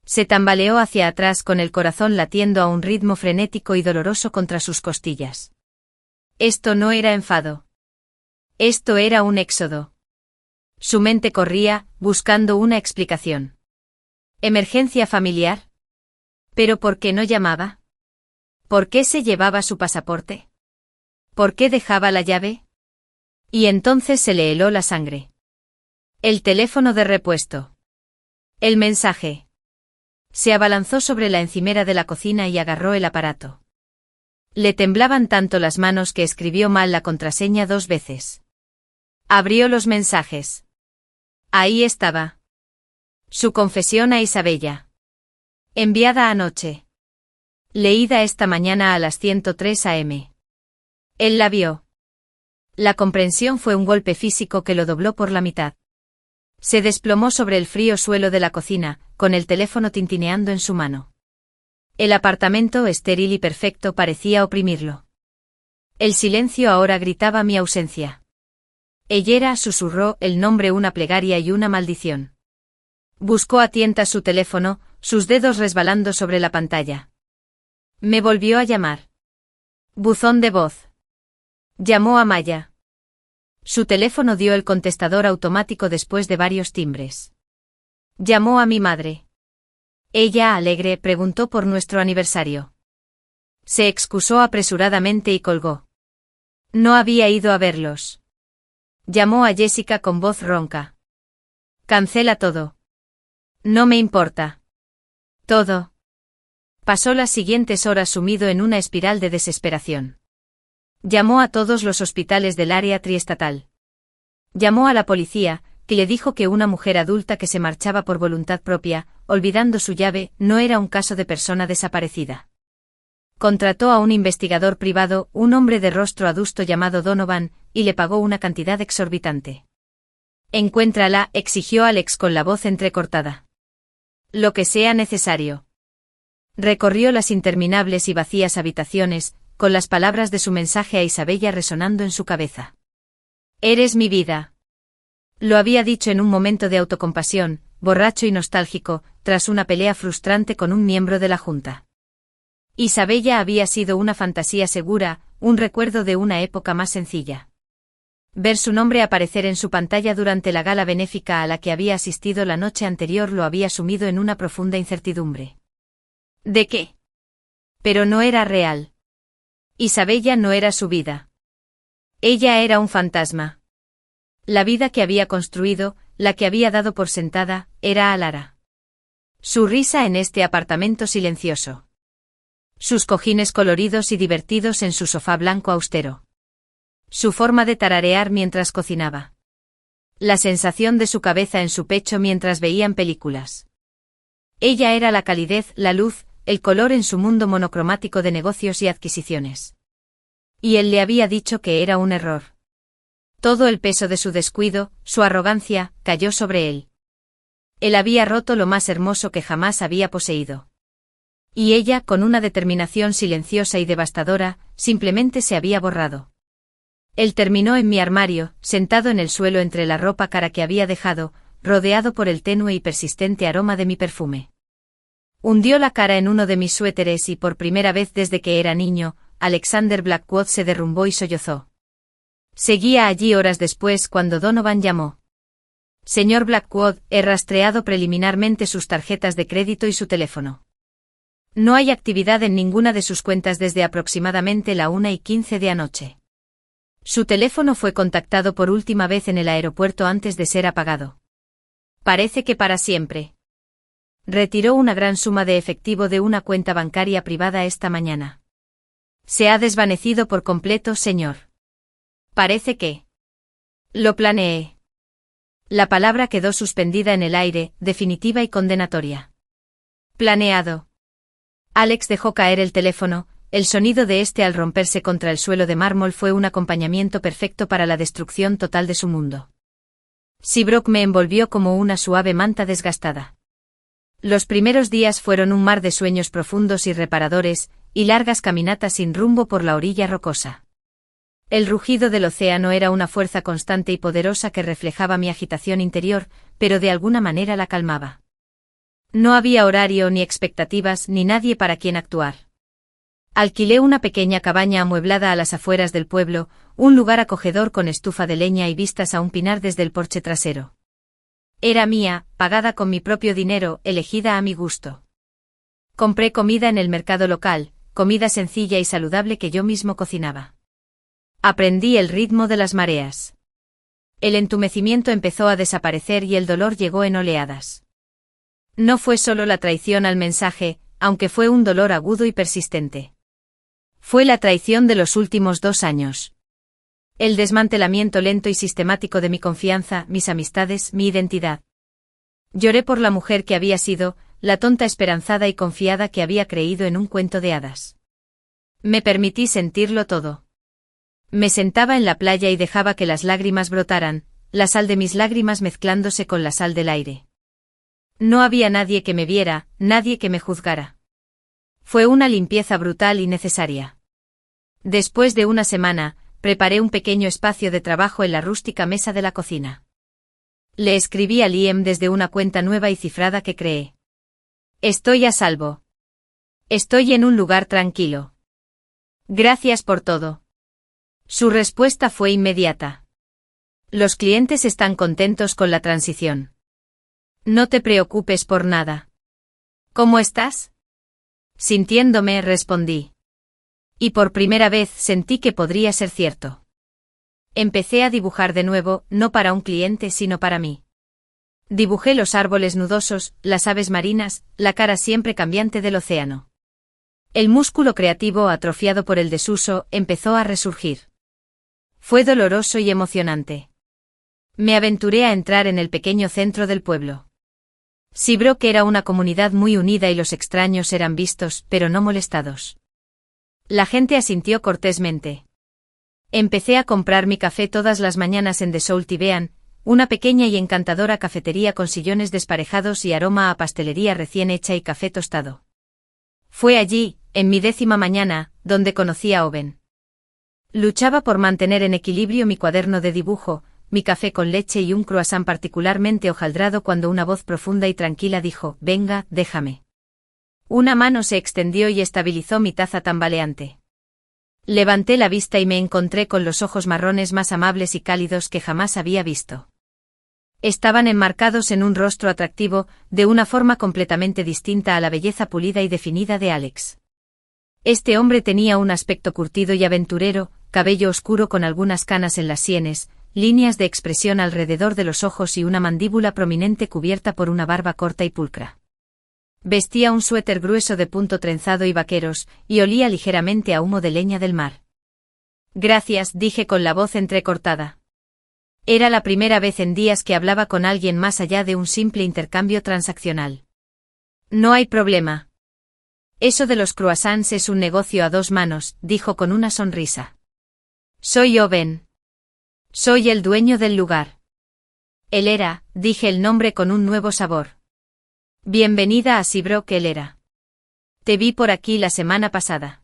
Se tambaleó hacia atrás con el corazón latiendo a un ritmo frenético y doloroso contra sus costillas. Esto no era enfado. Esto era un éxodo. Su mente corría, buscando una explicación. ¿Emergencia familiar? ¿Pero por qué no llamaba? ¿Por qué se llevaba su pasaporte? ¿Por qué dejaba la llave? Y entonces se le heló la sangre. El teléfono de repuesto. El mensaje. Se abalanzó sobre la encimera de la cocina y agarró el aparato. Le temblaban tanto las manos que escribió mal la contraseña 2 veces. Abrió los mensajes. Ahí estaba. Su confesión a Isabella. Enviada anoche. Leída esta mañana a las 103 am. Él la vio. La comprensión fue un golpe físico que lo dobló por la mitad. Se desplomó sobre el frío suelo de la cocina, con el teléfono tintineando en su mano. El apartamento estéril y perfecto parecía oprimirlo. El silencio ahora gritaba mi ausencia. Ella susurró el nombre, una plegaria y una maldición. Buscó a tientas su teléfono, sus dedos resbalando sobre la pantalla. Me volvió a llamar. Buzón de voz. Llamó a Maya. Su teléfono dio el contestador automático después de varios timbres. Llamó a mi madre. Ella, alegre, preguntó por nuestro aniversario. Se excusó apresuradamente y colgó. No había ido a verlos. Llamó a Jessica con voz ronca. Cancela todo. No me importa. Todo. Pasó las siguientes horas sumido en una espiral de desesperación. Llamó a todos los hospitales del área triestatal. Llamó a la policía, que le dijo que una mujer adulta que se marchaba por voluntad propia, olvidando su llave, no era un caso de persona desaparecida. Contrató a un investigador privado, un hombre de rostro adusto llamado Donovan, y le pagó una cantidad exorbitante. Encuéntrala, exigió Alex con la voz entrecortada. Lo que sea necesario. Recorrió las interminables y vacías habitaciones, con las palabras de su mensaje a Isabella resonando en su cabeza. Eres mi vida. Lo había dicho en un momento de autocompasión, borracho y nostálgico, tras una pelea frustrante con un miembro de la Junta. Isabella había sido una fantasía segura, un recuerdo de una época más sencilla. Ver su nombre aparecer en su pantalla durante la gala benéfica a la que había asistido la noche anterior lo había sumido en una profunda incertidumbre. ¿De qué? Pero no era real. Isabella no era su vida. Ella era un fantasma. La vida que había construido, la que había dado por sentada, era Alara. Su risa en este apartamento silencioso. Sus cojines coloridos y divertidos en su sofá blanco austero. Su forma de tararear mientras cocinaba. La sensación de su cabeza en su pecho mientras veían películas. Ella era la calidez, la luz, el color en su mundo monocromático de negocios y adquisiciones. Y él le había dicho que era un error. Todo el peso de su descuido, su arrogancia, cayó sobre él. Él había roto lo más hermoso que jamás había poseído. Y ella, con una determinación silenciosa y devastadora, simplemente se había borrado. Él terminó en mi armario, sentado en el suelo entre la ropa cara que había dejado, rodeado por el tenue y persistente aroma de mi perfume. Hundió la cara en uno de mis suéteres y por primera vez desde que era niño, Alexander Blackwood se derrumbó y sollozó. Seguía allí horas después cuando Donovan llamó. Señor Blackwood, he rastreado preliminarmente sus tarjetas de crédito y su teléfono. No hay actividad en ninguna de sus cuentas desde aproximadamente la 1:15 de anoche. Su teléfono fue contactado por última vez en el aeropuerto antes de ser apagado. Parece que para siempre. Retiró una gran suma de efectivo de una cuenta bancaria privada esta mañana. Se ha desvanecido por completo, señor. Parece que... Lo planeé. La palabra quedó suspendida en el aire, definitiva y condenatoria. Planeado. Alex dejó caer el teléfono, el sonido de este al romperse contra el suelo de mármol fue un acompañamiento perfecto para la destrucción total de su mundo. Seabrook me envolvió como una suave manta desgastada. Los primeros días fueron un mar de sueños profundos y reparadores, y largas caminatas sin rumbo por la orilla rocosa. El rugido del océano era una fuerza constante y poderosa que reflejaba mi agitación interior, pero de alguna manera la calmaba. No había horario ni expectativas ni nadie para quien actuar. Alquilé una pequeña cabaña amueblada a las afueras del pueblo, un lugar acogedor con estufa de leña y vistas a un pinar desde el porche trasero. Era mía, pagada con mi propio dinero, elegida a mi gusto. Compré comida en el mercado local, comida sencilla y saludable que yo mismo cocinaba. Aprendí el ritmo de las mareas. El entumecimiento empezó a desaparecer y el dolor llegó en oleadas. No fue solo la traición al mensaje, aunque fue un dolor agudo y persistente. Fue la traición de los últimos 2 años. El desmantelamiento lento y sistemático de mi confianza, mis amistades, mi identidad. Lloré por la mujer que había sido, la tonta esperanzada y confiada que había creído en un cuento de hadas. Me permití sentirlo todo. Me sentaba en la playa y dejaba que las lágrimas brotaran, la sal de mis lágrimas mezclándose con la sal del aire. No había nadie que me viera, nadie que me juzgara. Fue una limpieza brutal y necesaria. Después de una semana, preparé un pequeño espacio de trabajo en la rústica mesa de la cocina. Le escribí a Liam desde una cuenta nueva y cifrada que creé. Estoy a salvo. Estoy en un lugar tranquilo. Gracias por todo. Su respuesta fue inmediata. Los clientes están contentos con la transición. No te preocupes por nada. ¿Cómo estás? Sintiéndome, respondí. Y por primera vez sentí que podría ser cierto. Empecé a dibujar de nuevo, no para un cliente sino para mí. Dibujé los árboles nudosos, las aves marinas, la cara siempre cambiante del océano. El músculo creativo atrofiado por el desuso empezó a resurgir. Fue doloroso y emocionante. Me aventuré a entrar en el pequeño centro del pueblo. Seabrook era una comunidad muy unida y los extraños eran vistos, pero no molestados. La gente asintió cortésmente. Empecé a comprar mi café todas las mañanas en The Salt Bean, una pequeña y encantadora cafetería con sillones desparejados y aroma a pastelería recién hecha y café tostado. Fue allí, en mi 10ª mañana, donde conocí a Owen. Luchaba por mantener en equilibrio mi cuaderno de dibujo, mi café con leche y un croissant particularmente hojaldrado cuando una voz profunda y tranquila dijo, «Venga, déjame». Una mano se extendió y estabilizó mi taza tambaleante. Levanté la vista y me encontré con los ojos marrones más amables y cálidos que jamás había visto. Estaban enmarcados en un rostro atractivo, de una forma completamente distinta a la belleza pulida y definida de Alex. Este hombre tenía un aspecto curtido y aventurero, cabello oscuro con algunas canas en las sienes, líneas de expresión alrededor de los ojos y una mandíbula prominente cubierta por una barba corta y pulcra. Vestía un suéter grueso de punto trenzado y vaqueros, y olía ligeramente a humo de leña del mar. Gracias, dije con la voz entrecortada. Era la primera vez en días que hablaba con alguien más allá de un simple intercambio transaccional. No hay problema. Eso de los croissants es un negocio a 2 manos, dijo con una sonrisa. Soy Owen. Soy el dueño del lugar. Él era, dije el nombre con un nuevo sabor. Bienvenida a Seabrook, él era. Te vi por aquí la semana pasada.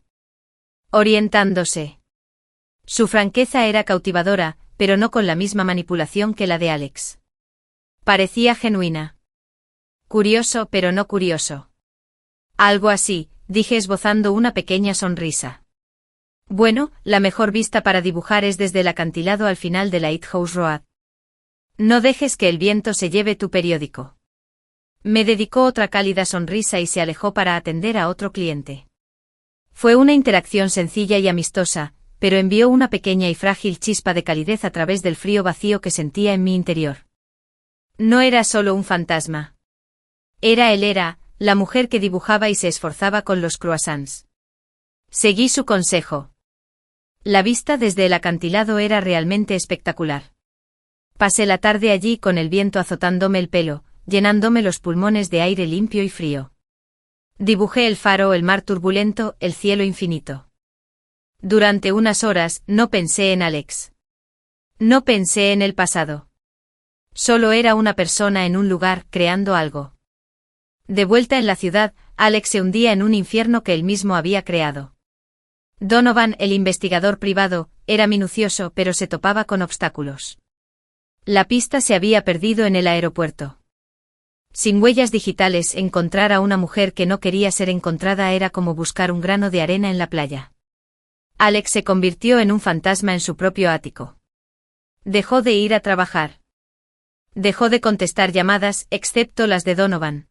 Orientándose. Su franqueza era cautivadora, pero no con la misma manipulación que la de Alex. Parecía genuina. Curioso pero no curioso. Algo así, dije esbozando una pequeña sonrisa. Bueno, la mejor vista para dibujar es desde el acantilado al final de Lighthouse Road. No dejes que el viento se lleve tu periódico. Me dedicó otra cálida sonrisa y se alejó para atender a otro cliente. Fue una interacción sencilla y amistosa, pero envió una pequeña y frágil chispa de calidez a través del frío vacío que sentía en mi interior. No era solo un fantasma. Era la mujer que dibujaba y se esforzaba con los croissants. Seguí su consejo. La vista desde el acantilado era realmente espectacular. Pasé la tarde allí con el viento azotándome el pelo, llenándome los pulmones de aire limpio y frío. Dibujé el faro, el mar turbulento, el cielo infinito. Durante unas horas no pensé en Alex. No pensé en el pasado. Solo era una persona en un lugar, creando algo. De vuelta en la ciudad, Alex se hundía en un infierno que él mismo había creado. Donovan, el investigador privado, era minucioso pero se topaba con obstáculos. La pista se había perdido en el aeropuerto. Sin huellas digitales, encontrar a una mujer que no quería ser encontrada era como buscar un grano de arena en la playa. Alex se convirtió en un fantasma en su propio ático. Dejó de ir a trabajar. Dejó de contestar llamadas, excepto las de Donovan.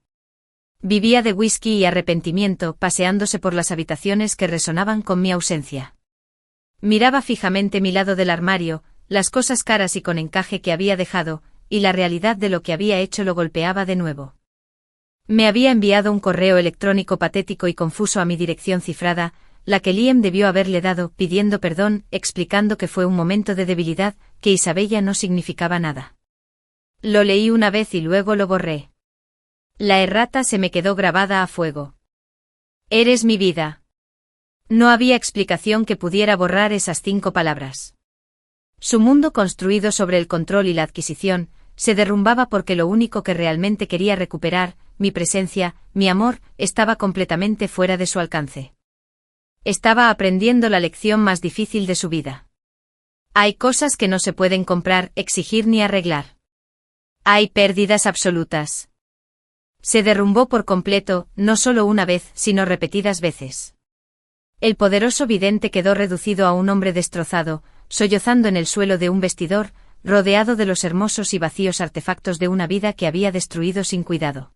Vivía de whisky y arrepentimiento, paseándose por las habitaciones que resonaban con mi ausencia. Miraba fijamente mi lado del armario, las cosas caras y con encaje que había dejado, y la realidad de lo que había hecho lo golpeaba de nuevo. Me había enviado un correo electrónico patético y confuso a mi dirección cifrada, la que Liam debió haberle dado, pidiendo perdón, explicando que fue un momento de debilidad, que Isabella no significaba nada. Lo leí una vez y luego lo borré. La errata se me quedó grabada a fuego. Eres mi vida. No había explicación que pudiera borrar esas 5 palabras. Su mundo construido sobre el control y la adquisición, se derrumbaba porque lo único que realmente quería recuperar, mi presencia, mi amor, estaba completamente fuera de su alcance. Estaba aprendiendo la lección más difícil de su vida. Hay cosas que no se pueden comprar, exigir ni arreglar. Hay pérdidas absolutas. Se derrumbó por completo, no solo una vez, sino repetidas veces. El poderoso vidente quedó reducido a un hombre destrozado, sollozando en el suelo de un vestidor, rodeado de los hermosos y vacíos artefactos de una vida que había destruido sin cuidado.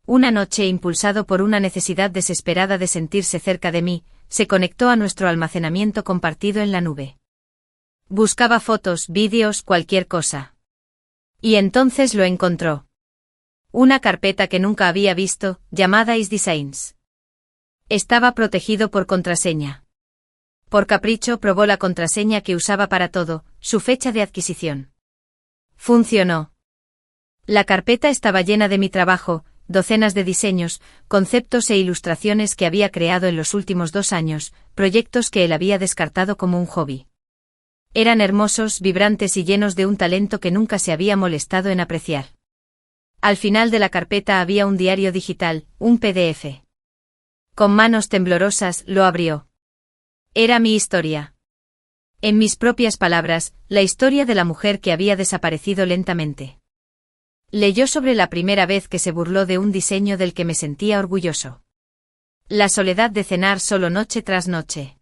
Una noche, impulsado por una necesidad desesperada de sentirse cerca de mí, se conectó a nuestro almacenamiento compartido en la nube. Buscaba fotos, vídeos, cualquier cosa. Y entonces lo encontró. Una carpeta que nunca había visto, llamada Is Designs. Estaba protegido por contraseña. Por capricho probó la contraseña que usaba para todo, su fecha de adquisición. Funcionó. La carpeta estaba llena de mi trabajo, docenas de diseños, conceptos e ilustraciones que había creado en los últimos 2 años, proyectos que él había descartado como un hobby. Eran hermosos, vibrantes y llenos de un talento que nunca se había molestado en apreciar. Al final de la carpeta había un diario digital, un PDF. Con manos temblorosas, lo abrió. Era mi historia. En mis propias palabras, la historia de la mujer que había desaparecido lentamente. Leyó sobre la primera vez que se burló de un diseño del que me sentía orgulloso. La soledad de cenar solo noche tras noche.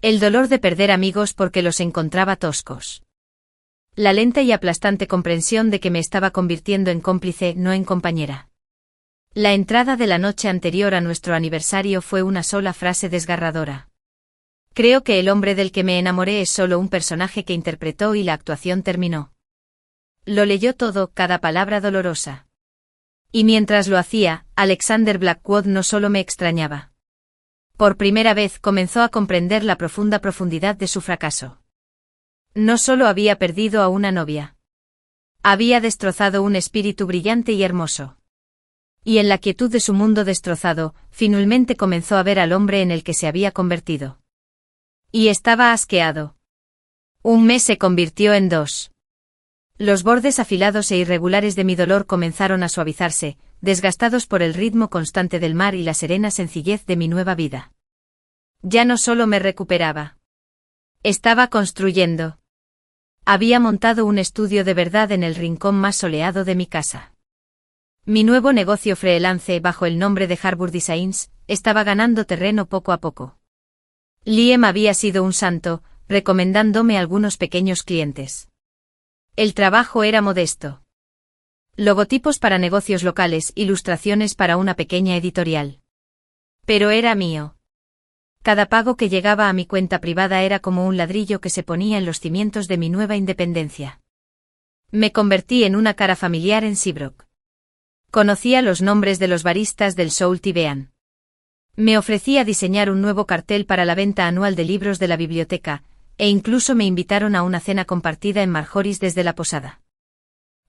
El dolor de perder amigos porque los encontraba toscos. La lenta y aplastante comprensión de que me estaba convirtiendo en cómplice, no en compañera. La entrada de la noche anterior a nuestro aniversario fue una sola frase desgarradora. Creo que el hombre del que me enamoré es solo un personaje que interpretó y la actuación terminó. Lo leyó todo, cada palabra dolorosa. Y mientras lo hacía, Alexander Blackwood no solo me extrañaba. Por primera vez comenzó a comprender la profunda profundidad de su fracaso. No solo había perdido a una novia. Había destrozado un espíritu brillante y hermoso. Y en la quietud de su mundo destrozado, finalmente comenzó a ver al hombre en el que se había convertido. Y estaba asqueado. Un mes se convirtió en 2. Los bordes afilados e irregulares de mi dolor comenzaron a suavizarse, desgastados por el ritmo constante del mar y la serena sencillez de mi nueva vida. Ya no solo me recuperaba. Estaba construyendo. Había montado un estudio de verdad en el rincón más soleado de mi casa. Mi nuevo negocio freelance bajo el nombre de Harbour Designs estaba ganando terreno poco a poco. Liam había sido un santo, recomendándome algunos pequeños clientes. El trabajo era modesto. Logotipos para negocios locales, ilustraciones para una pequeña editorial. Pero era mío. Cada pago que llegaba a mi cuenta privada era como un ladrillo que se ponía en los cimientos de mi nueva independencia. Me convertí en una cara familiar en Seabrook. Conocía los nombres de los baristas del Soul Tibean. Me ofrecía diseñar un nuevo cartel para la venta anual de libros de la biblioteca, e incluso me invitaron a una cena compartida en Marjoris desde la posada.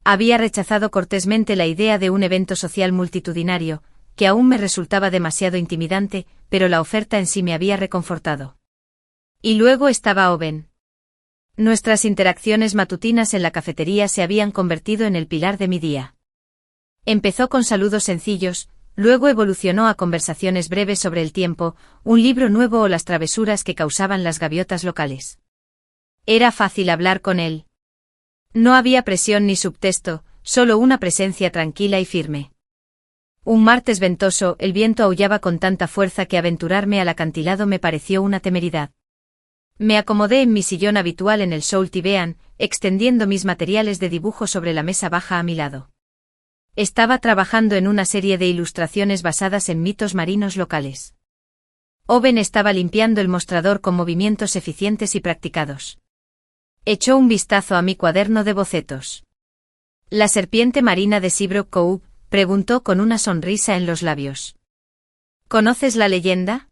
Había rechazado cortésmente la idea de un evento social multitudinario, que aún me resultaba demasiado intimidante, pero la oferta en sí me había reconfortado. Y luego estaba Owen. Nuestras interacciones matutinas en la cafetería se habían convertido en el pilar de mi día. Empezó con saludos sencillos, luego evolucionó a conversaciones breves sobre el tiempo, un libro nuevo o las travesuras que causaban las gaviotas locales. Era fácil hablar con él. No había presión ni subtexto, solo una presencia tranquila y firme. Un martes ventoso, el viento aullaba con tanta fuerza que aventurarme al acantilado me pareció una temeridad. Me acomodé en mi sillón habitual en el Soul Tibean, extendiendo mis materiales de dibujo sobre la mesa baja a mi lado. Estaba trabajando en una serie de ilustraciones basadas en mitos marinos locales. Owen estaba limpiando el mostrador con movimientos eficientes y practicados. Echó un vistazo a mi cuaderno de bocetos. ¿La serpiente marina de Seabrook Cove?, preguntó con una sonrisa en los labios. ¿Conoces la leyenda?,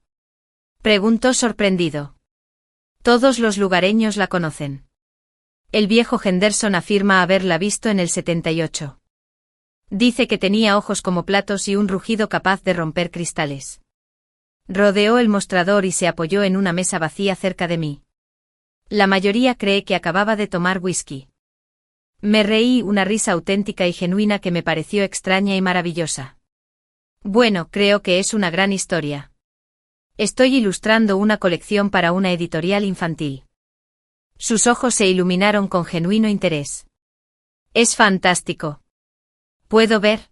preguntó sorprendido. Todos los lugareños la conocen. El viejo Henderson afirma haberla visto en el 78. Dice que tenía ojos como platos y un rugido capaz de romper cristales. Rodeó el mostrador y se apoyó en una mesa vacía cerca de mí. La mayoría cree que acababa de tomar whisky. Me reí, una risa auténtica y genuina que me pareció extraña y maravillosa. Bueno, creo que es una gran historia. Estoy ilustrando una colección para una editorial infantil. Sus ojos se iluminaron con genuino interés. Es fantástico. ¿Puedo ver?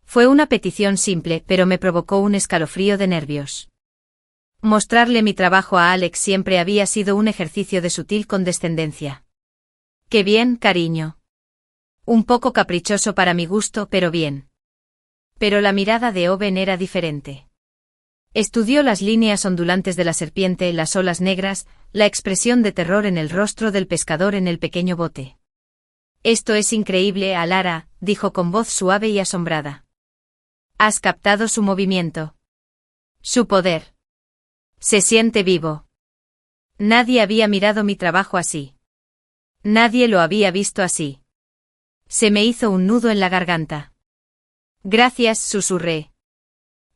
Fue una petición simple, pero me provocó un escalofrío de nervios. Mostrarle mi trabajo a Alex siempre había sido un ejercicio de sutil condescendencia. Qué bien, cariño. Un poco caprichoso para mi gusto, pero bien. Pero la mirada de Owen era diferente. Estudió las líneas ondulantes de la serpiente, las olas negras, la expresión de terror en el rostro del pescador en el pequeño bote. Esto es increíble, Alara, dijo con voz suave y asombrada. ¿Has captado su movimiento? Su poder. Se siente vivo. Nadie había mirado mi trabajo así. Nadie lo había visto así. Se me hizo un nudo en la garganta. Gracias, susurré.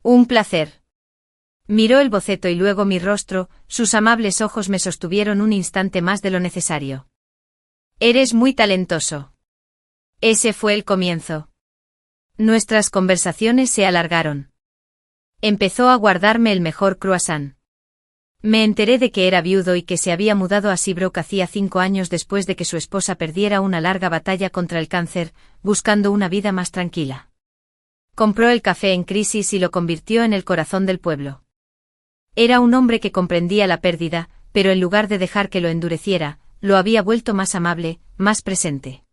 Un placer. Miró el boceto y luego mi rostro, sus amables ojos me sostuvieron un instante más de lo necesario. Eres muy talentoso. Ese fue el comienzo. Nuestras conversaciones se alargaron. Empezó a guardarme el mejor croissant. Me enteré de que era viudo y que se había mudado a Seabrook hacía 5 años después de que su esposa perdiera una larga batalla contra el cáncer, buscando una vida más tranquila. Compró el café en crisis y lo convirtió en el corazón del pueblo. Era un hombre que comprendía la pérdida, pero en lugar de dejar que lo endureciera, lo había vuelto más amable, más presente.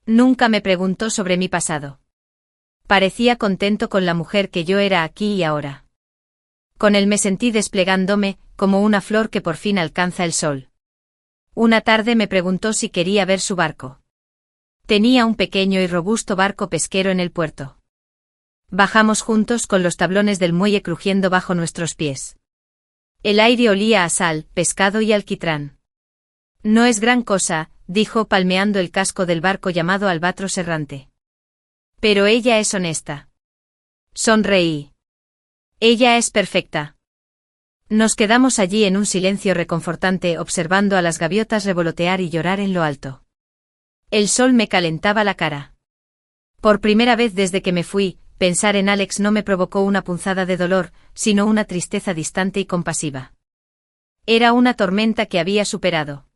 Nunca me preguntó sobre mi pasado. Parecía contento con la mujer que yo era aquí y ahora. Con él me sentí desplegándome, como una flor que por fin alcanza el sol. Una tarde me preguntó si quería ver su barco. Tenía un pequeño y robusto barco pesquero en el puerto. Bajamos juntos con los tablones del muelle crujiendo bajo nuestros pies. El aire olía a sal, pescado y alquitrán. No es gran cosa, dijo palmeando el casco del barco llamado Albatros Errante. Pero ella es honesta. Sonreí. Ella es perfecta. Nos quedamos allí en un silencio reconfortante observando a las gaviotas revolotear y llorar en lo alto. El sol me calentaba la cara. Por primera vez desde que me fui, pensar en Alex no me provocó una punzada de dolor, sino una tristeza distante y compasiva. Era una tormenta que había superado.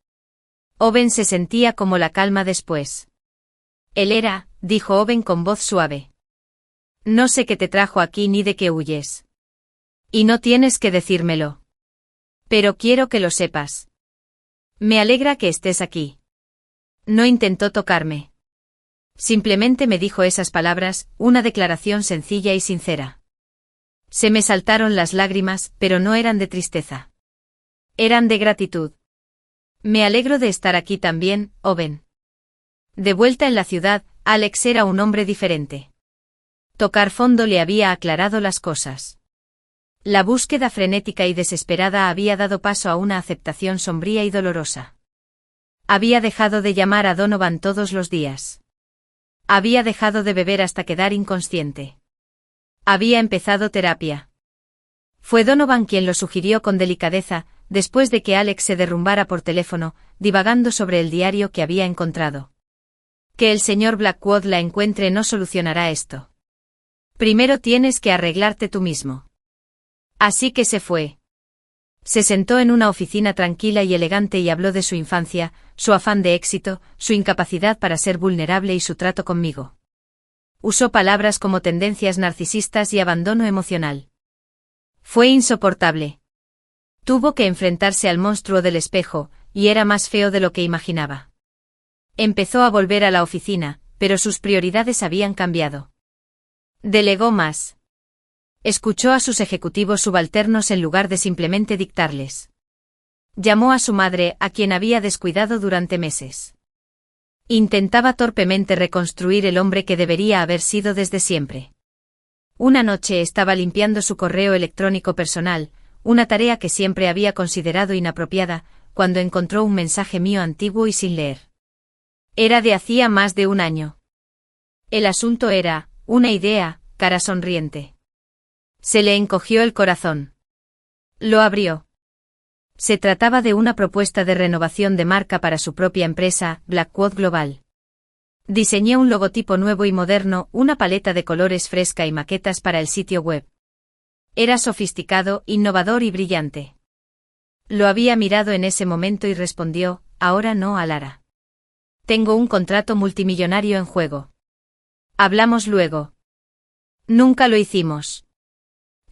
Owen se sentía como la calma después. Él era, dijo Owen con voz suave. No sé qué te trajo aquí ni de qué huyes. Y no tienes que decírmelo. Pero quiero que lo sepas. Me alegra que estés aquí. No intentó tocarme. Simplemente me dijo esas palabras, una declaración sencilla y sincera. Se me saltaron las lágrimas, pero no eran de tristeza. Eran de gratitud. Me alegro de estar aquí también, Owen. De vuelta en la ciudad, Alex era un hombre diferente. Tocar fondo le había aclarado las cosas. La búsqueda frenética y desesperada había dado paso a una aceptación sombría y dolorosa. Había dejado de llamar a Donovan todos los días. Había dejado de beber hasta quedar inconsciente. Había empezado terapia. Fue Donovan quien lo sugirió con delicadeza, después de que Alex se derrumbara por teléfono, divagando sobre el diario que había encontrado. Que el señor Blackwood la encuentre no solucionará esto. Primero tienes que arreglarte tú mismo. Así que se fue. Se sentó en una oficina tranquila y elegante y habló de su infancia, su afán de éxito, su incapacidad para ser vulnerable y su trato conmigo. Usó palabras como tendencias narcisistas y abandono emocional. Fue insoportable. Tuvo que enfrentarse al monstruo del espejo, y era más feo de lo que imaginaba. Empezó a volver a la oficina, pero sus prioridades habían cambiado. Delegó más. Escuchó a sus ejecutivos subalternos en lugar de simplemente dictarles. Llamó a su madre, a quien había descuidado durante meses. Intentaba torpemente reconstruir el hombre que debería haber sido desde siempre. Una noche estaba limpiando su correo electrónico personal, una tarea que siempre había considerado inapropiada, cuando encontró un mensaje mío antiguo y sin leer. Era de hacía más de un año. El asunto era, una idea, cara sonriente. Se le encogió el corazón. Lo abrió. Se trataba de una propuesta de renovación de marca para su propia empresa, Blackwood Global. Diseñé un logotipo nuevo y moderno, una paleta de colores fresca y maquetas para el sitio web. Era sofisticado, innovador y brillante. Lo había mirado en ese momento y respondió, ahora no a Lara. Tengo un contrato multimillonario en juego. Hablamos luego. Nunca lo hicimos.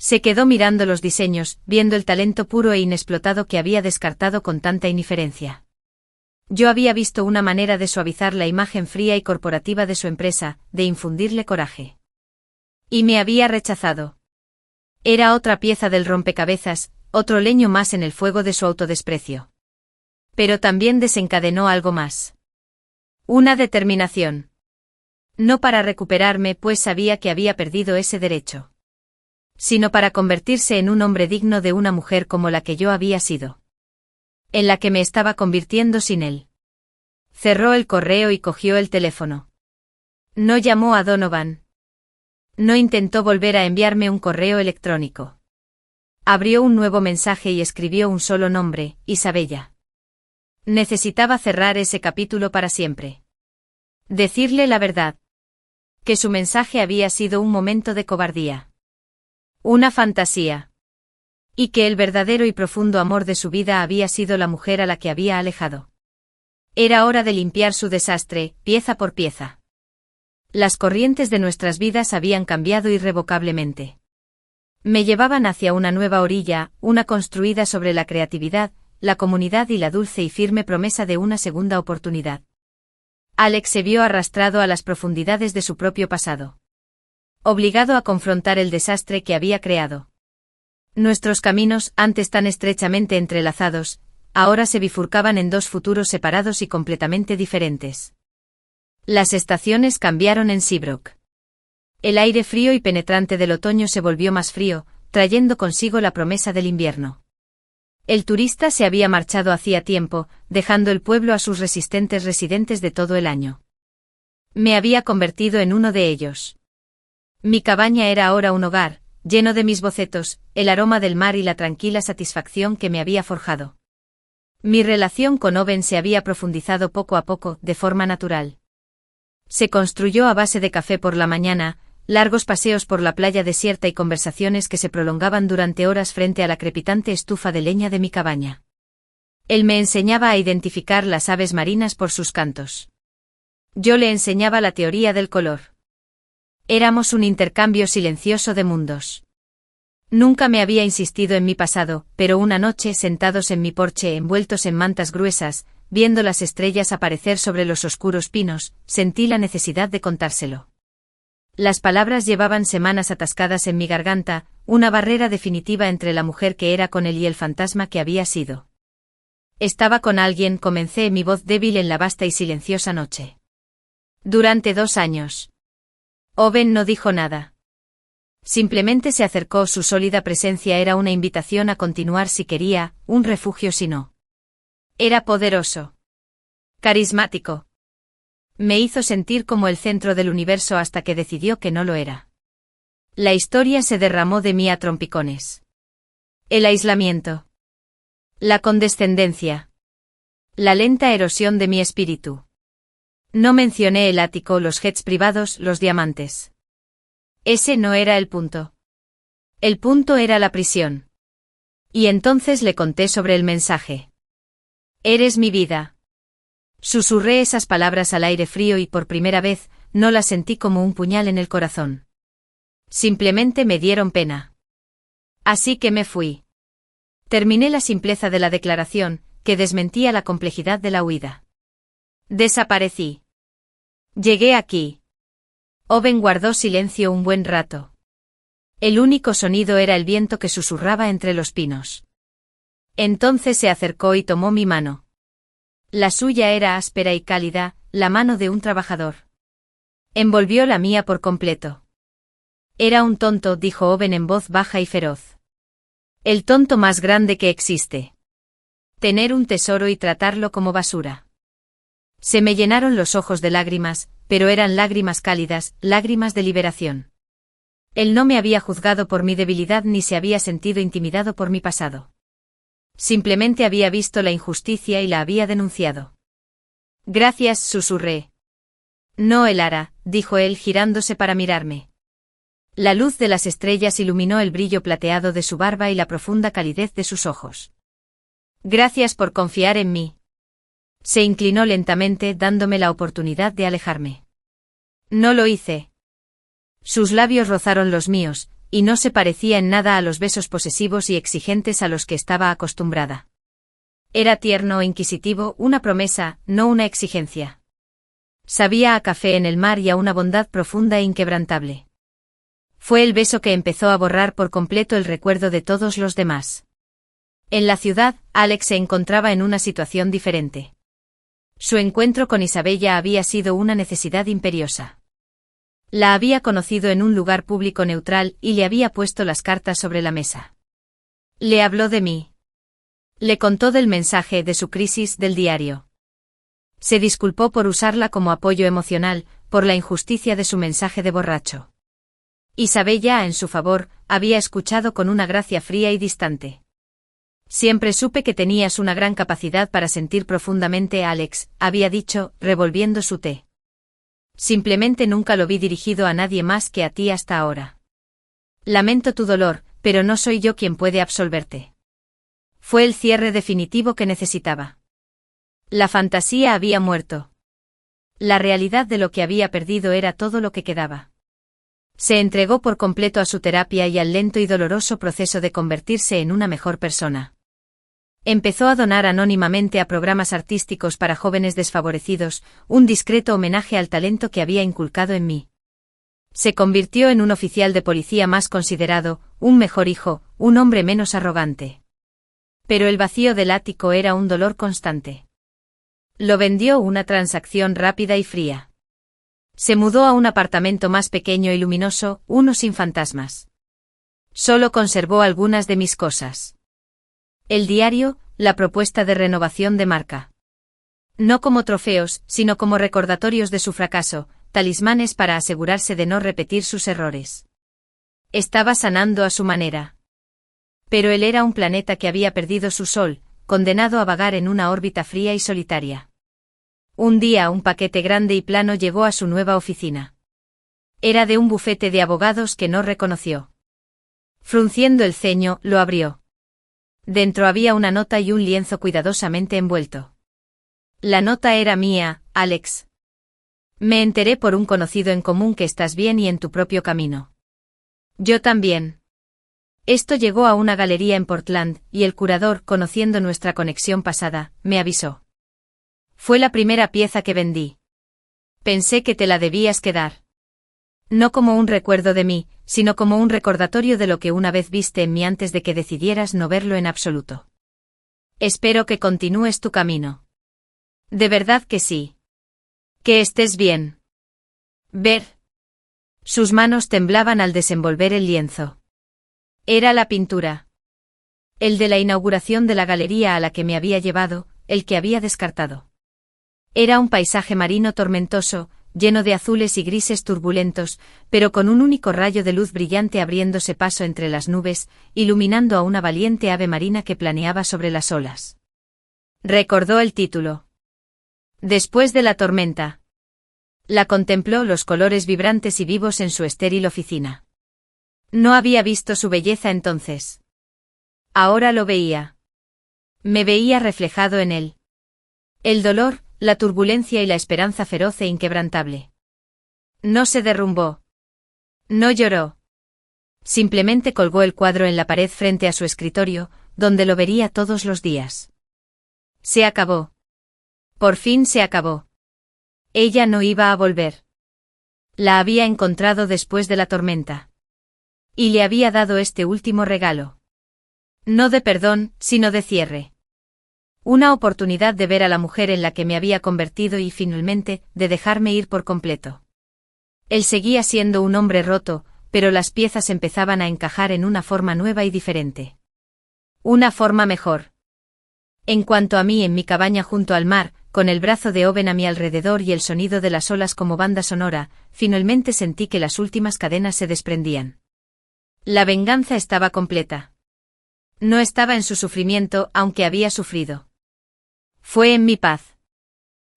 Se quedó mirando los diseños, viendo el talento puro e inexplotado que había descartado con tanta indiferencia. Yo había visto una manera de suavizar la imagen fría y corporativa de su empresa, de infundirle coraje. Y me había rechazado. Era otra pieza del rompecabezas, otro leño más en el fuego de su autodesprecio. Pero también desencadenó algo más. Una determinación. No para recuperarme, pues sabía que había perdido ese derecho. Sino para convertirse en un hombre digno de una mujer como la que yo había sido. En la que me estaba convirtiendo sin él. Cerró el correo y cogió el teléfono. No llamó a Donovan. No intentó volver a enviarme un correo electrónico. Abrió un nuevo mensaje y escribió un solo nombre, Isabella. Necesitaba cerrar ese capítulo para siempre. Decirle la verdad. Que su mensaje había sido un momento de cobardía. Una fantasía. Y que el verdadero y profundo amor de su vida había sido la mujer a la que había alejado. Era hora de limpiar su desastre, pieza por pieza. Las corrientes de nuestras vidas habían cambiado irrevocablemente. Me llevaban hacia una nueva orilla, una construida sobre la creatividad, la comunidad y la dulce y firme promesa de una segunda oportunidad. Alex se vio arrastrado a las profundidades de su propio pasado. Obligado a confrontar el desastre que había creado. Nuestros caminos, antes tan estrechamente entrelazados, ahora se bifurcaban en dos futuros separados y completamente diferentes. Las estaciones cambiaron en Seabrook. El aire frío y penetrante del otoño se volvió más frío, trayendo consigo la promesa del invierno. El turista se había marchado hacía tiempo, dejando el pueblo a sus resistentes residentes de todo el año. Me había convertido en uno de ellos. Mi cabaña era ahora un hogar, lleno de mis bocetos, el aroma del mar y la tranquila satisfacción que me había forjado. Mi relación con Owen se había profundizado poco a poco, de forma natural. Se construyó a base de café por la mañana, largos paseos por la playa desierta y conversaciones que se prolongaban durante horas frente a la crepitante estufa de leña de mi cabaña. Él me enseñaba a identificar las aves marinas por sus cantos. Yo le enseñaba la teoría del color. Éramos un intercambio silencioso de mundos. Nunca me había insistido en mi pasado, pero una noche, sentados en mi porche envueltos en mantas gruesas, viendo las estrellas aparecer sobre los oscuros pinos, sentí la necesidad de contárselo. Las palabras llevaban semanas atascadas en mi garganta, una barrera definitiva entre la mujer que era con él y el fantasma que había sido. Estaba con alguien, comencé, mi voz débil en la vasta y silenciosa noche. Durante 2 años. Owen no dijo nada. Simplemente se acercó, su sólida presencia era una invitación a continuar si quería, un refugio si no. Era poderoso. Carismático. Me hizo sentir como el centro del universo hasta que decidió que no lo era. La historia se derramó de mí a trompicones. El aislamiento. La condescendencia. La lenta erosión de mi espíritu. No mencioné el ático, los jets privados, los diamantes. Ese no era el punto. El punto era la prisión. Y entonces le conté sobre el mensaje. Eres mi vida. Susurré esas palabras al aire frío y por primera vez, no las sentí como un puñal en el corazón. Simplemente me dieron pena. Así que me fui. Terminé la simpleza de la declaración, que desmentía la complejidad de la huida. Desaparecí. Llegué aquí. Owen guardó silencio un buen rato. El único sonido era el viento que susurraba entre los pinos. Entonces se acercó y tomó mi mano. La suya era áspera y cálida, la mano de un trabajador. Envolvió la mía por completo. Era un tonto, dijo Owen en voz baja y feroz. El tonto más grande que existe. Tener un tesoro y tratarlo como basura. Se me llenaron los ojos de lágrimas, pero eran lágrimas cálidas, lágrimas de liberación. Él no me había juzgado por mi debilidad ni se había sentido intimidado por mi pasado. Simplemente había visto la injusticia y la había denunciado. Gracias, susurré. No, Elara, dijo él girándose para mirarme. La luz de las estrellas iluminó el brillo plateado de su barba y la profunda calidez de sus ojos. Gracias por confiar en mí. Se inclinó lentamente, dándome la oportunidad de alejarme. No lo hice. Sus labios rozaron los míos, y no se parecía en nada a los besos posesivos y exigentes a los que estaba acostumbrada. Era tierno e inquisitivo, una promesa, no una exigencia. Sabía a café en el mar y a una bondad profunda e inquebrantable. Fue el beso que empezó a borrar por completo el recuerdo de todos los demás. En la ciudad, Alex se encontraba en una situación diferente. Su encuentro con Isabella había sido una necesidad imperiosa. La había conocido en un lugar público neutral y le había puesto las cartas sobre la mesa. Le habló de mí. Le contó del mensaje, de su crisis, del diario. Se disculpó por usarla como apoyo emocional, por la injusticia de su mensaje de borracho. Isabella, en su favor, había escuchado con una gracia fría y distante. Siempre supe que tenías una gran capacidad para sentir profundamente a Alex, había dicho, revolviendo su té. Simplemente nunca lo vi dirigido a nadie más que a ti hasta ahora. Lamento tu dolor, pero no soy yo quien puede absolverte. Fue el cierre definitivo que necesitaba. La fantasía había muerto. La realidad de lo que había perdido era todo lo que quedaba. Se entregó por completo a su terapia y al lento y doloroso proceso de convertirse en una mejor persona. Empezó a donar anónimamente a programas artísticos para jóvenes desfavorecidos, un discreto homenaje al talento que había inculcado en mí. Se convirtió en un oficial de policía más considerado, un mejor hijo, un hombre menos arrogante. Pero el vacío del ático era un dolor constante. Lo vendió, una transacción rápida y fría. Se mudó a un apartamento más pequeño y luminoso, uno sin fantasmas. Solo conservó algunas de mis cosas. El diario, la propuesta de renovación de marca. No como trofeos, sino como recordatorios de su fracaso, talismanes para asegurarse de no repetir sus errores. Estaba sanando a su manera. Pero él era un planeta que había perdido su sol, condenado a vagar en una órbita fría y solitaria. Un día un paquete grande y plano llegó a su nueva oficina. Era de un bufete de abogados que no reconoció. Frunciendo el ceño, lo abrió. Dentro había una nota y un lienzo cuidadosamente envuelto. La nota era mía, Alex. Me enteré por un conocido en común que estás bien y en tu propio camino. Yo también. Esto llegó a una galería en Portland, y el curador, conociendo nuestra conexión pasada, me avisó. Fue la primera pieza que vendí. Pensé que te la debías quedar. No como un recuerdo de mí, sino como un recordatorio de lo que una vez viste en mí antes de que decidieras no verlo en absoluto. Espero que continúes tu camino. De verdad que sí. Que estés bien. Ver. Sus manos temblaban al desenvolver el lienzo. Era la pintura. El de la inauguración de la galería a la que me había llevado, el que había descartado. Era un paisaje marino tormentoso, lleno de azules y grises turbulentos, pero con un único rayo de luz brillante abriéndose paso entre las nubes, iluminando a una valiente ave marina que planeaba sobre las olas. Recordó el título. Después de la tormenta. La contempló, los colores vibrantes y vivos en su estéril oficina. No había visto su belleza entonces. Ahora lo veía. Me veía reflejado en él. El dolor, la turbulencia y la esperanza feroz e inquebrantable. No se derrumbó. No lloró. Simplemente colgó el cuadro en la pared frente a su escritorio, donde lo vería todos los días. Se acabó. Por fin se acabó. Ella no iba a volver. La había encontrado después de la tormenta. Y le había dado este último regalo. No de perdón, sino de cierre. Una oportunidad de ver a la mujer en la que me había convertido y finalmente, de dejarme ir por completo. Él seguía siendo un hombre roto, pero las piezas empezaban a encajar en una forma nueva y diferente. Una forma mejor. En cuanto a mí, en mi cabaña junto al mar, con el brazo de Owen a mi alrededor y el sonido de las olas como banda sonora, finalmente sentí que las últimas cadenas se desprendían. La venganza estaba completa. No estaba en su sufrimiento, aunque había sufrido. Fue en mi paz.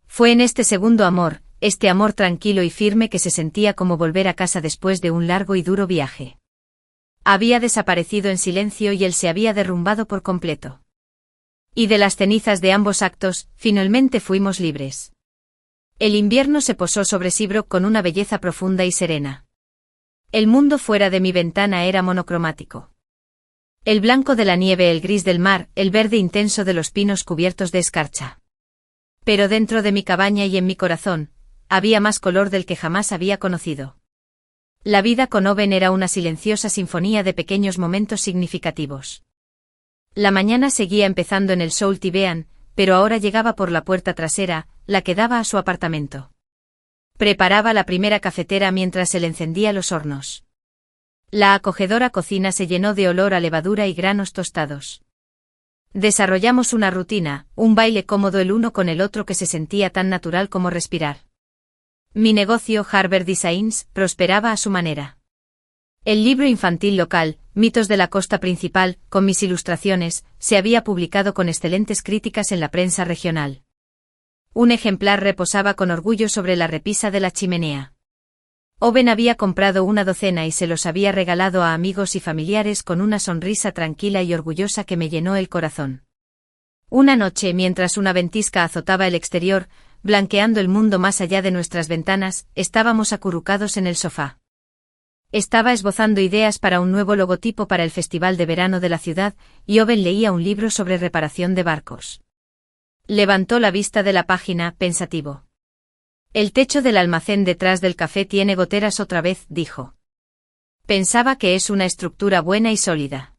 Fue en este segundo amor, este amor tranquilo y firme que se sentía como volver a casa después de un largo y duro viaje. Había desaparecido en silencio y él se había derrumbado por completo. Y de las cenizas de ambos actos, finalmente fuimos libres. El invierno se posó sobre Seabrook con una belleza profunda y serena. El mundo fuera de mi ventana era monocromático. El blanco de la nieve, el gris del mar, el verde intenso de los pinos cubiertos de escarcha. Pero dentro de mi cabaña y en mi corazón, había más color del que jamás había conocido. La vida con Owen era una silenciosa sinfonía de pequeños momentos significativos. La mañana seguía empezando en el South Tibean, pero ahora llegaba por la puerta trasera, la que daba a su apartamento. Preparaba la primera cafetera mientras él encendía los hornos. La acogedora cocina se llenó de olor a levadura y granos tostados. Desarrollamos una rutina, un baile cómodo el uno con el otro que se sentía tan natural como respirar. Mi negocio, Harvard Designs, prosperaba a su manera. El libro infantil local, Mitos de la Costa Principal, con mis ilustraciones, se había publicado con excelentes críticas en la prensa regional. Un ejemplar reposaba con orgullo sobre la repisa de la chimenea. Owen había comprado una docena y se los había regalado a amigos y familiares con una sonrisa tranquila y orgullosa que me llenó el corazón. Una noche, mientras una ventisca azotaba el exterior, blanqueando el mundo más allá de nuestras ventanas, estábamos acurrucados en el sofá. Estaba esbozando ideas para un nuevo logotipo para el festival de verano de la ciudad, y Owen leía un libro sobre reparación de barcos. Levantó la vista de la página, pensativo. El techo del almacén detrás del café tiene goteras otra vez, dijo. Pensaba que es una estructura buena y sólida.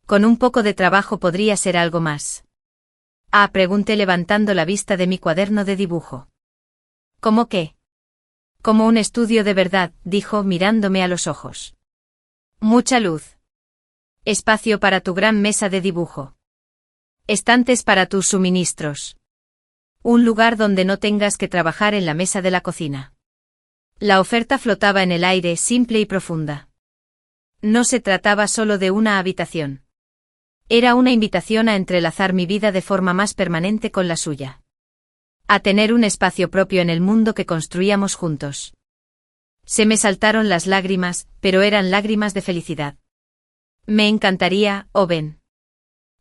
Con un poco de trabajo podría ser algo más. Pregunté levantando la vista de mi cuaderno de dibujo. ¿Cómo qué? Como un estudio de verdad, dijo mirándome a los ojos. Mucha luz. Espacio para tu gran mesa de dibujo. Estantes para tus suministros. Un lugar donde no tengas que trabajar en la mesa de la cocina. La oferta flotaba en el aire, simple y profunda. No se trataba solo de una habitación. Era una invitación a entrelazar mi vida de forma más permanente con la suya. A tener un espacio propio en el mundo que construíamos juntos. Se me saltaron las lágrimas, pero eran lágrimas de felicidad. Me encantaría, Owen.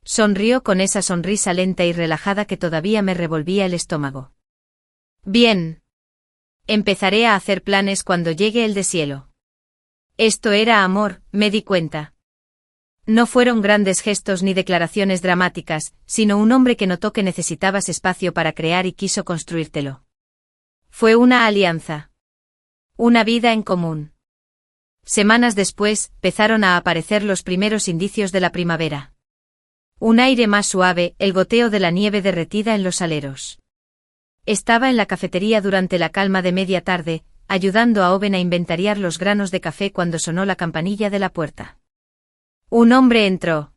Sonrió con esa sonrisa lenta y relajada que todavía me revolvía el estómago. Bien. Empezaré a hacer planes cuando llegue el deshielo. Esto era amor, me di cuenta. No fueron grandes gestos ni declaraciones dramáticas, sino un hombre que notó que necesitabas espacio para crear y quiso construírtelo. Fue una alianza. Una vida en común. Semanas después, empezaron a aparecer los primeros indicios de la primavera. Un aire más suave, el goteo de la nieve derretida en los aleros. Estaba en la cafetería durante la calma de media tarde, ayudando a Owen a inventariar los granos de café cuando sonó la campanilla de la puerta. Un hombre entró.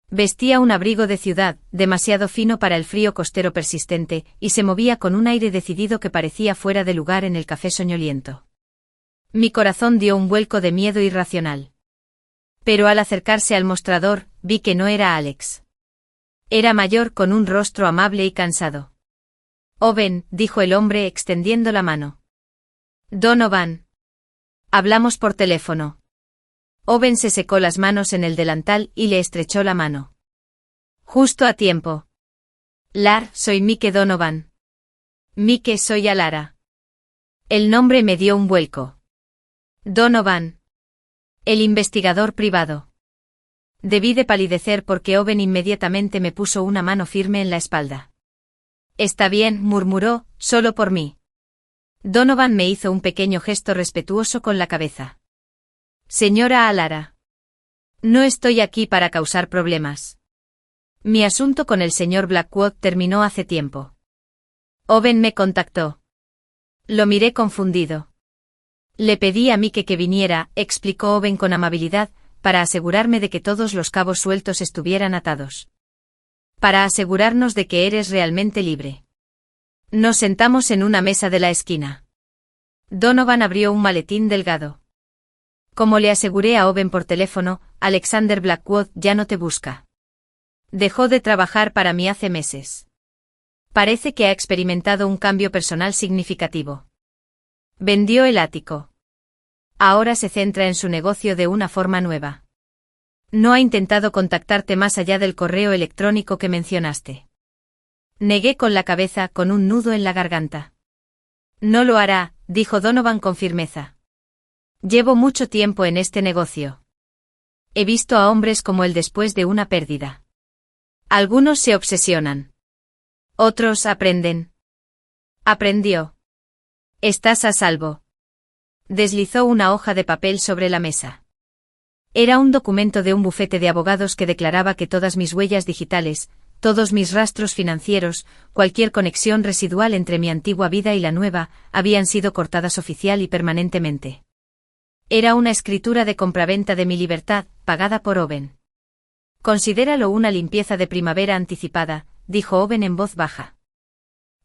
Vestía un abrigo de ciudad, demasiado fino para el frío costero persistente, y se movía con un aire decidido que parecía fuera de lugar en el café soñoliento. Mi corazón dio un vuelco de miedo irracional. Pero al acercarse al mostrador, vi que no era Alex. Era mayor con un rostro amable y cansado. Owen, dijo el hombre extendiendo la mano. Donovan. Hablamos por teléfono. Owen se secó las manos en el delantal y le estrechó la mano. Justo a tiempo. Lar, soy Mike Donovan. Mike, soy Alara. El nombre me dio un vuelco. Donovan. El investigador privado. Debí de palidecer porque Owen inmediatamente me puso una mano firme en la espalda. Está bien, murmuró, solo por mí. Donovan me hizo un pequeño gesto respetuoso con la cabeza. Señora Alara. No estoy aquí para causar problemas. Mi asunto con el señor Blackwood terminó hace tiempo. Owen me contactó. Lo miré confundido. Le pedí a Mike que viniera, explicó Owen con amabilidad, para asegurarme de que todos los cabos sueltos estuvieran atados. Para asegurarnos de que eres realmente libre. Nos sentamos en una mesa de la esquina. Donovan abrió un maletín delgado. Como le aseguré a Owen por teléfono, Alexander Blackwood ya no te busca. Dejó de trabajar para mí hace meses. Parece que ha experimentado un cambio personal significativo. Vendió el ático. Ahora se centra en su negocio de una forma nueva. No ha intentado contactarte más allá del correo electrónico que mencionaste. Negué con la cabeza con un nudo en la garganta. No lo hará, dijo Donovan con firmeza. Llevo mucho tiempo en este negocio. He visto a hombres como él después de una pérdida. Algunos se obsesionan. Otros aprenden. Aprendió. Estás a salvo. Deslizó una hoja de papel sobre la mesa. Era un documento de un bufete de abogados que declaraba que todas mis huellas digitales, todos mis rastros financieros, cualquier conexión residual entre mi antigua vida y la nueva, habían sido cortadas oficial y permanentemente. Era una escritura de compraventa de mi libertad, pagada por Owen. Considéralo una limpieza de primavera anticipada, dijo Owen en voz baja.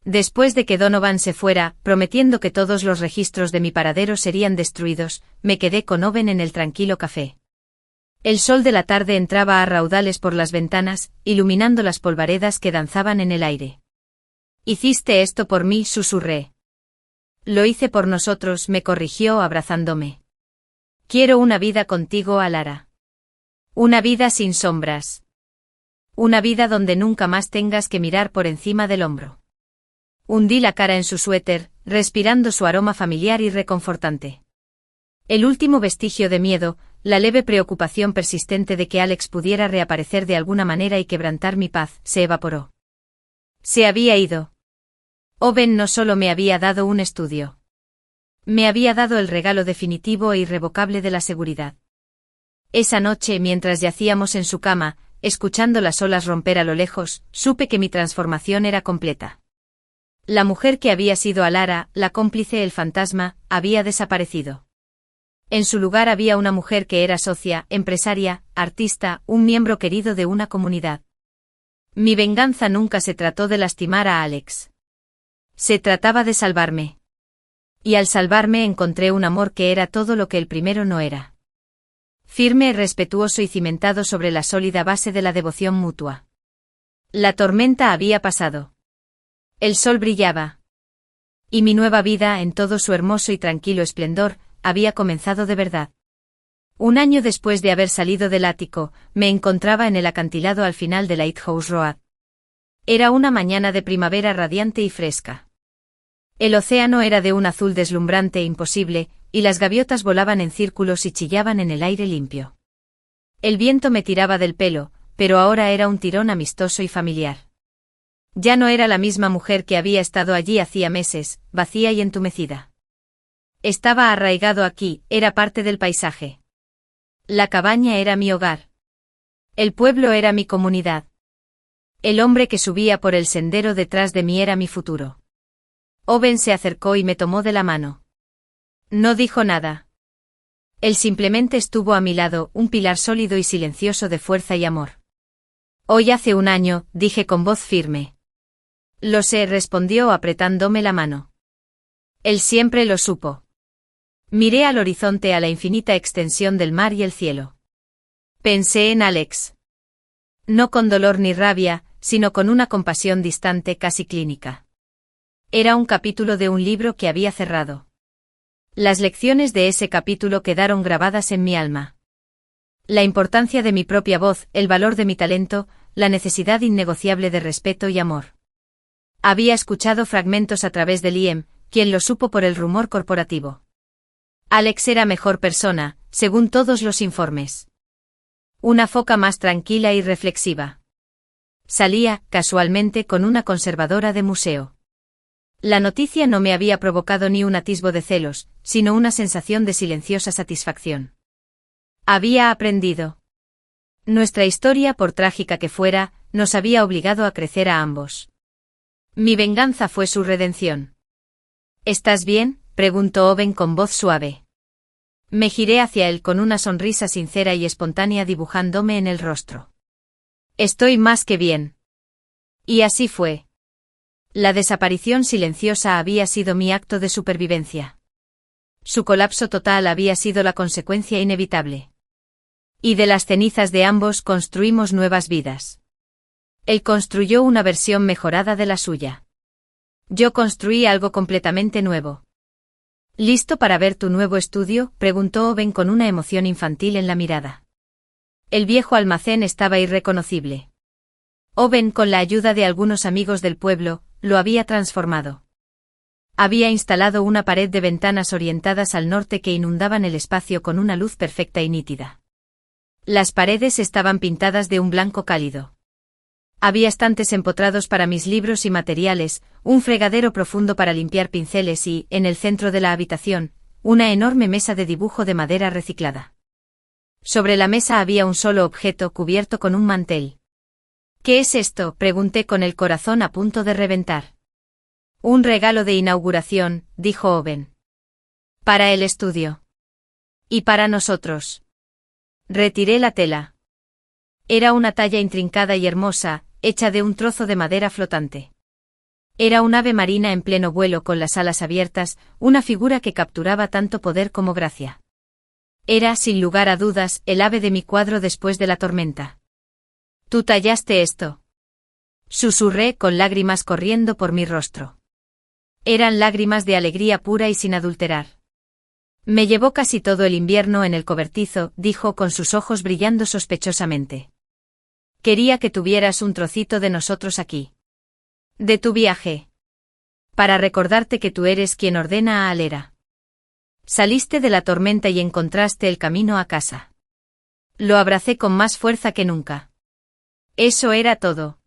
Después de que Donovan se fuera, prometiendo que todos los registros de mi paradero serían destruidos, me quedé con Owen en el tranquilo café. El sol de la tarde entraba a raudales por las ventanas, iluminando las polvaredas que danzaban en el aire. Hiciste esto por mí, susurré. Lo hice por nosotros, me corrigió abrazándome. Quiero una vida contigo, Alara. Una vida sin sombras. Una vida donde nunca más tengas que mirar por encima del hombro. Hundí la cara en su suéter, respirando su aroma familiar y reconfortante. El último vestigio de miedo, la leve preocupación persistente de que Alex pudiera reaparecer de alguna manera y quebrantar mi paz, se evaporó. Se había ido. Owen no solo me había dado un estudio. Me había dado el regalo definitivo e irrevocable de la seguridad. Esa noche, mientras yacíamos en su cama, escuchando las olas romper a lo lejos, supe que mi transformación era completa. La mujer que había sido Alara, la cómplice, el fantasma, había desaparecido. En su lugar había una mujer que era socia, empresaria, artista, un miembro querido de una comunidad. Mi venganza nunca se trató de lastimar a Alex. Se trataba de salvarme. Y al salvarme encontré un amor que era todo lo que el primero no era. Firme, respetuoso y cimentado sobre la sólida base de la devoción mutua. La tormenta había pasado. El sol brillaba. Y mi nueva vida, en todo su hermoso y tranquilo esplendor, había comenzado de verdad. Un año después de haber salido del ático, me encontraba en el acantilado al final de Lighthouse Road. Era una mañana de primavera radiante y fresca. El océano era de un azul deslumbrante e imposible, y las gaviotas volaban en círculos y chillaban en el aire limpio. El viento me tiraba del pelo, pero ahora era un tirón amistoso y familiar. Ya no era la misma mujer que había estado allí hacía meses, vacía y entumecida. Estaba arraigado aquí, era parte del paisaje. La cabaña era mi hogar. El pueblo era mi comunidad. El hombre que subía por el sendero detrás de mí era mi futuro. Owen se acercó y me tomó de la mano. No dijo nada. Él simplemente estuvo a mi lado, un pilar sólido y silencioso de fuerza y amor. Hoy hace un año, dije con voz firme. Lo sé, respondió apretándome la mano. Él siempre lo supo. Miré al horizonte, a la infinita extensión del mar y el cielo. Pensé en Alex. No con dolor ni rabia, sino con una compasión distante, casi clínica. Era un capítulo de un libro que había cerrado. Las lecciones de ese capítulo quedaron grabadas en mi alma. La importancia de mi propia voz, el valor de mi talento, la necesidad innegociable de respeto y amor. Había escuchado fragmentos a través de Liam, quien lo supo por el rumor corporativo. Alex era mejor persona, según todos los informes. Una foca más tranquila y reflexiva. Salía, casualmente, con una conservadora de museo. La noticia no me había provocado ni un atisbo de celos, sino una sensación de silenciosa satisfacción. Había aprendido. Nuestra historia, por trágica que fuera, nos había obligado a crecer a ambos. Mi venganza fue su redención. ¿Estás bien?, preguntó Owen con voz suave. Me giré hacia él con una sonrisa sincera y espontánea dibujándome en el rostro. Estoy más que bien. Y así fue. La desaparición silenciosa había sido mi acto de supervivencia. Su colapso total había sido la consecuencia inevitable. Y de las cenizas de ambos construimos nuevas vidas. Él construyó una versión mejorada de la suya. Yo construí algo completamente nuevo. ¿Listo para ver tu nuevo estudio?, preguntó Owen con una emoción infantil en la mirada. El viejo almacén estaba irreconocible. Owen, con la ayuda de algunos amigos del pueblo, lo había transformado. Había instalado una pared de ventanas orientadas al norte que inundaban el espacio con una luz perfecta y nítida. Las paredes estaban pintadas de un blanco cálido. Había estantes empotrados para mis libros y materiales, un fregadero profundo para limpiar pinceles y, en el centro de la habitación, una enorme mesa de dibujo de madera reciclada. Sobre la mesa había un solo objeto cubierto con un mantel. ¿Qué es esto?, pregunté con el corazón a punto de reventar. Un regalo de inauguración, dijo Owen. Para el estudio. Y para nosotros. Retiré la tela. Era una talla intrincada y hermosa, hecha de un trozo de madera flotante. Era un ave marina en pleno vuelo con las alas abiertas, una figura que capturaba tanto poder como gracia. Era, sin lugar a dudas, el ave de mi cuadro después de la tormenta. ¿Tú tallaste esto?, susurré con lágrimas corriendo por mi rostro. Eran lágrimas de alegría pura y sin adulterar. Me llevó casi todo el invierno en el cobertizo, dijo con sus ojos brillando sospechosamente. Quería que tuvieras un trocito de nosotros aquí. De tu viaje. Para recordarte que tú eres quien ordena a Alera. Saliste de la tormenta y encontraste el camino a casa. Lo abracé con más fuerza que nunca. Eso era todo.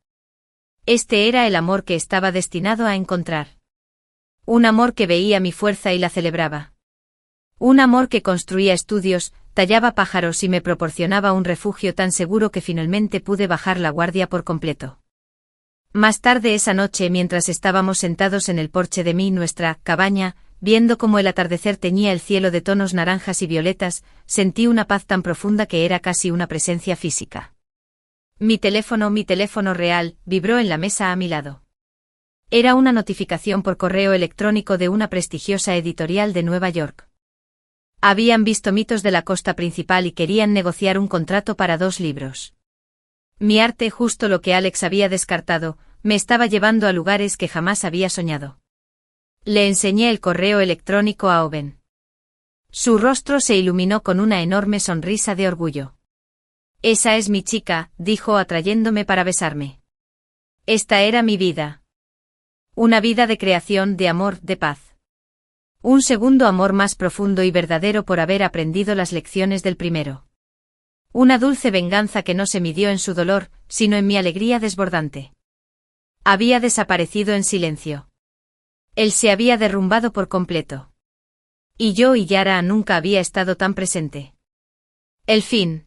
Este era el amor que estaba destinado a encontrar. Un amor que veía mi fuerza y la celebraba. Un amor que construía estudios, tallaba pájaros y me proporcionaba un refugio tan seguro que finalmente pude bajar la guardia por completo. Más tarde esa noche, mientras estábamos sentados en el porche de nuestra cabaña, viendo cómo el atardecer teñía el cielo de tonos naranjas y violetas, sentí una paz tan profunda que era casi una presencia física. Mi teléfono real, vibró en la mesa a mi lado. Era una notificación por correo electrónico de una prestigiosa editorial de Nueva York. Habían visto Mitos de la Costa Principal y querían negociar un contrato para 2 libros. Mi arte, justo lo que Alex había descartado, me estaba llevando a lugares que jamás había soñado. Le enseñé el correo electrónico a Owen. Su rostro se iluminó con una enorme sonrisa de orgullo. Esa es mi chica, dijo atrayéndome para besarme. Esta era mi vida. Una vida de creación, de amor, de paz. Un segundo amor más profundo y verdadero por haber aprendido las lecciones del primero. Una dulce venganza que no se midió en su dolor, sino en mi alegría desbordante. Había desaparecido en silencio. Él se había derrumbado por completo. Y yo y Yara nunca había estado tan presente. El fin,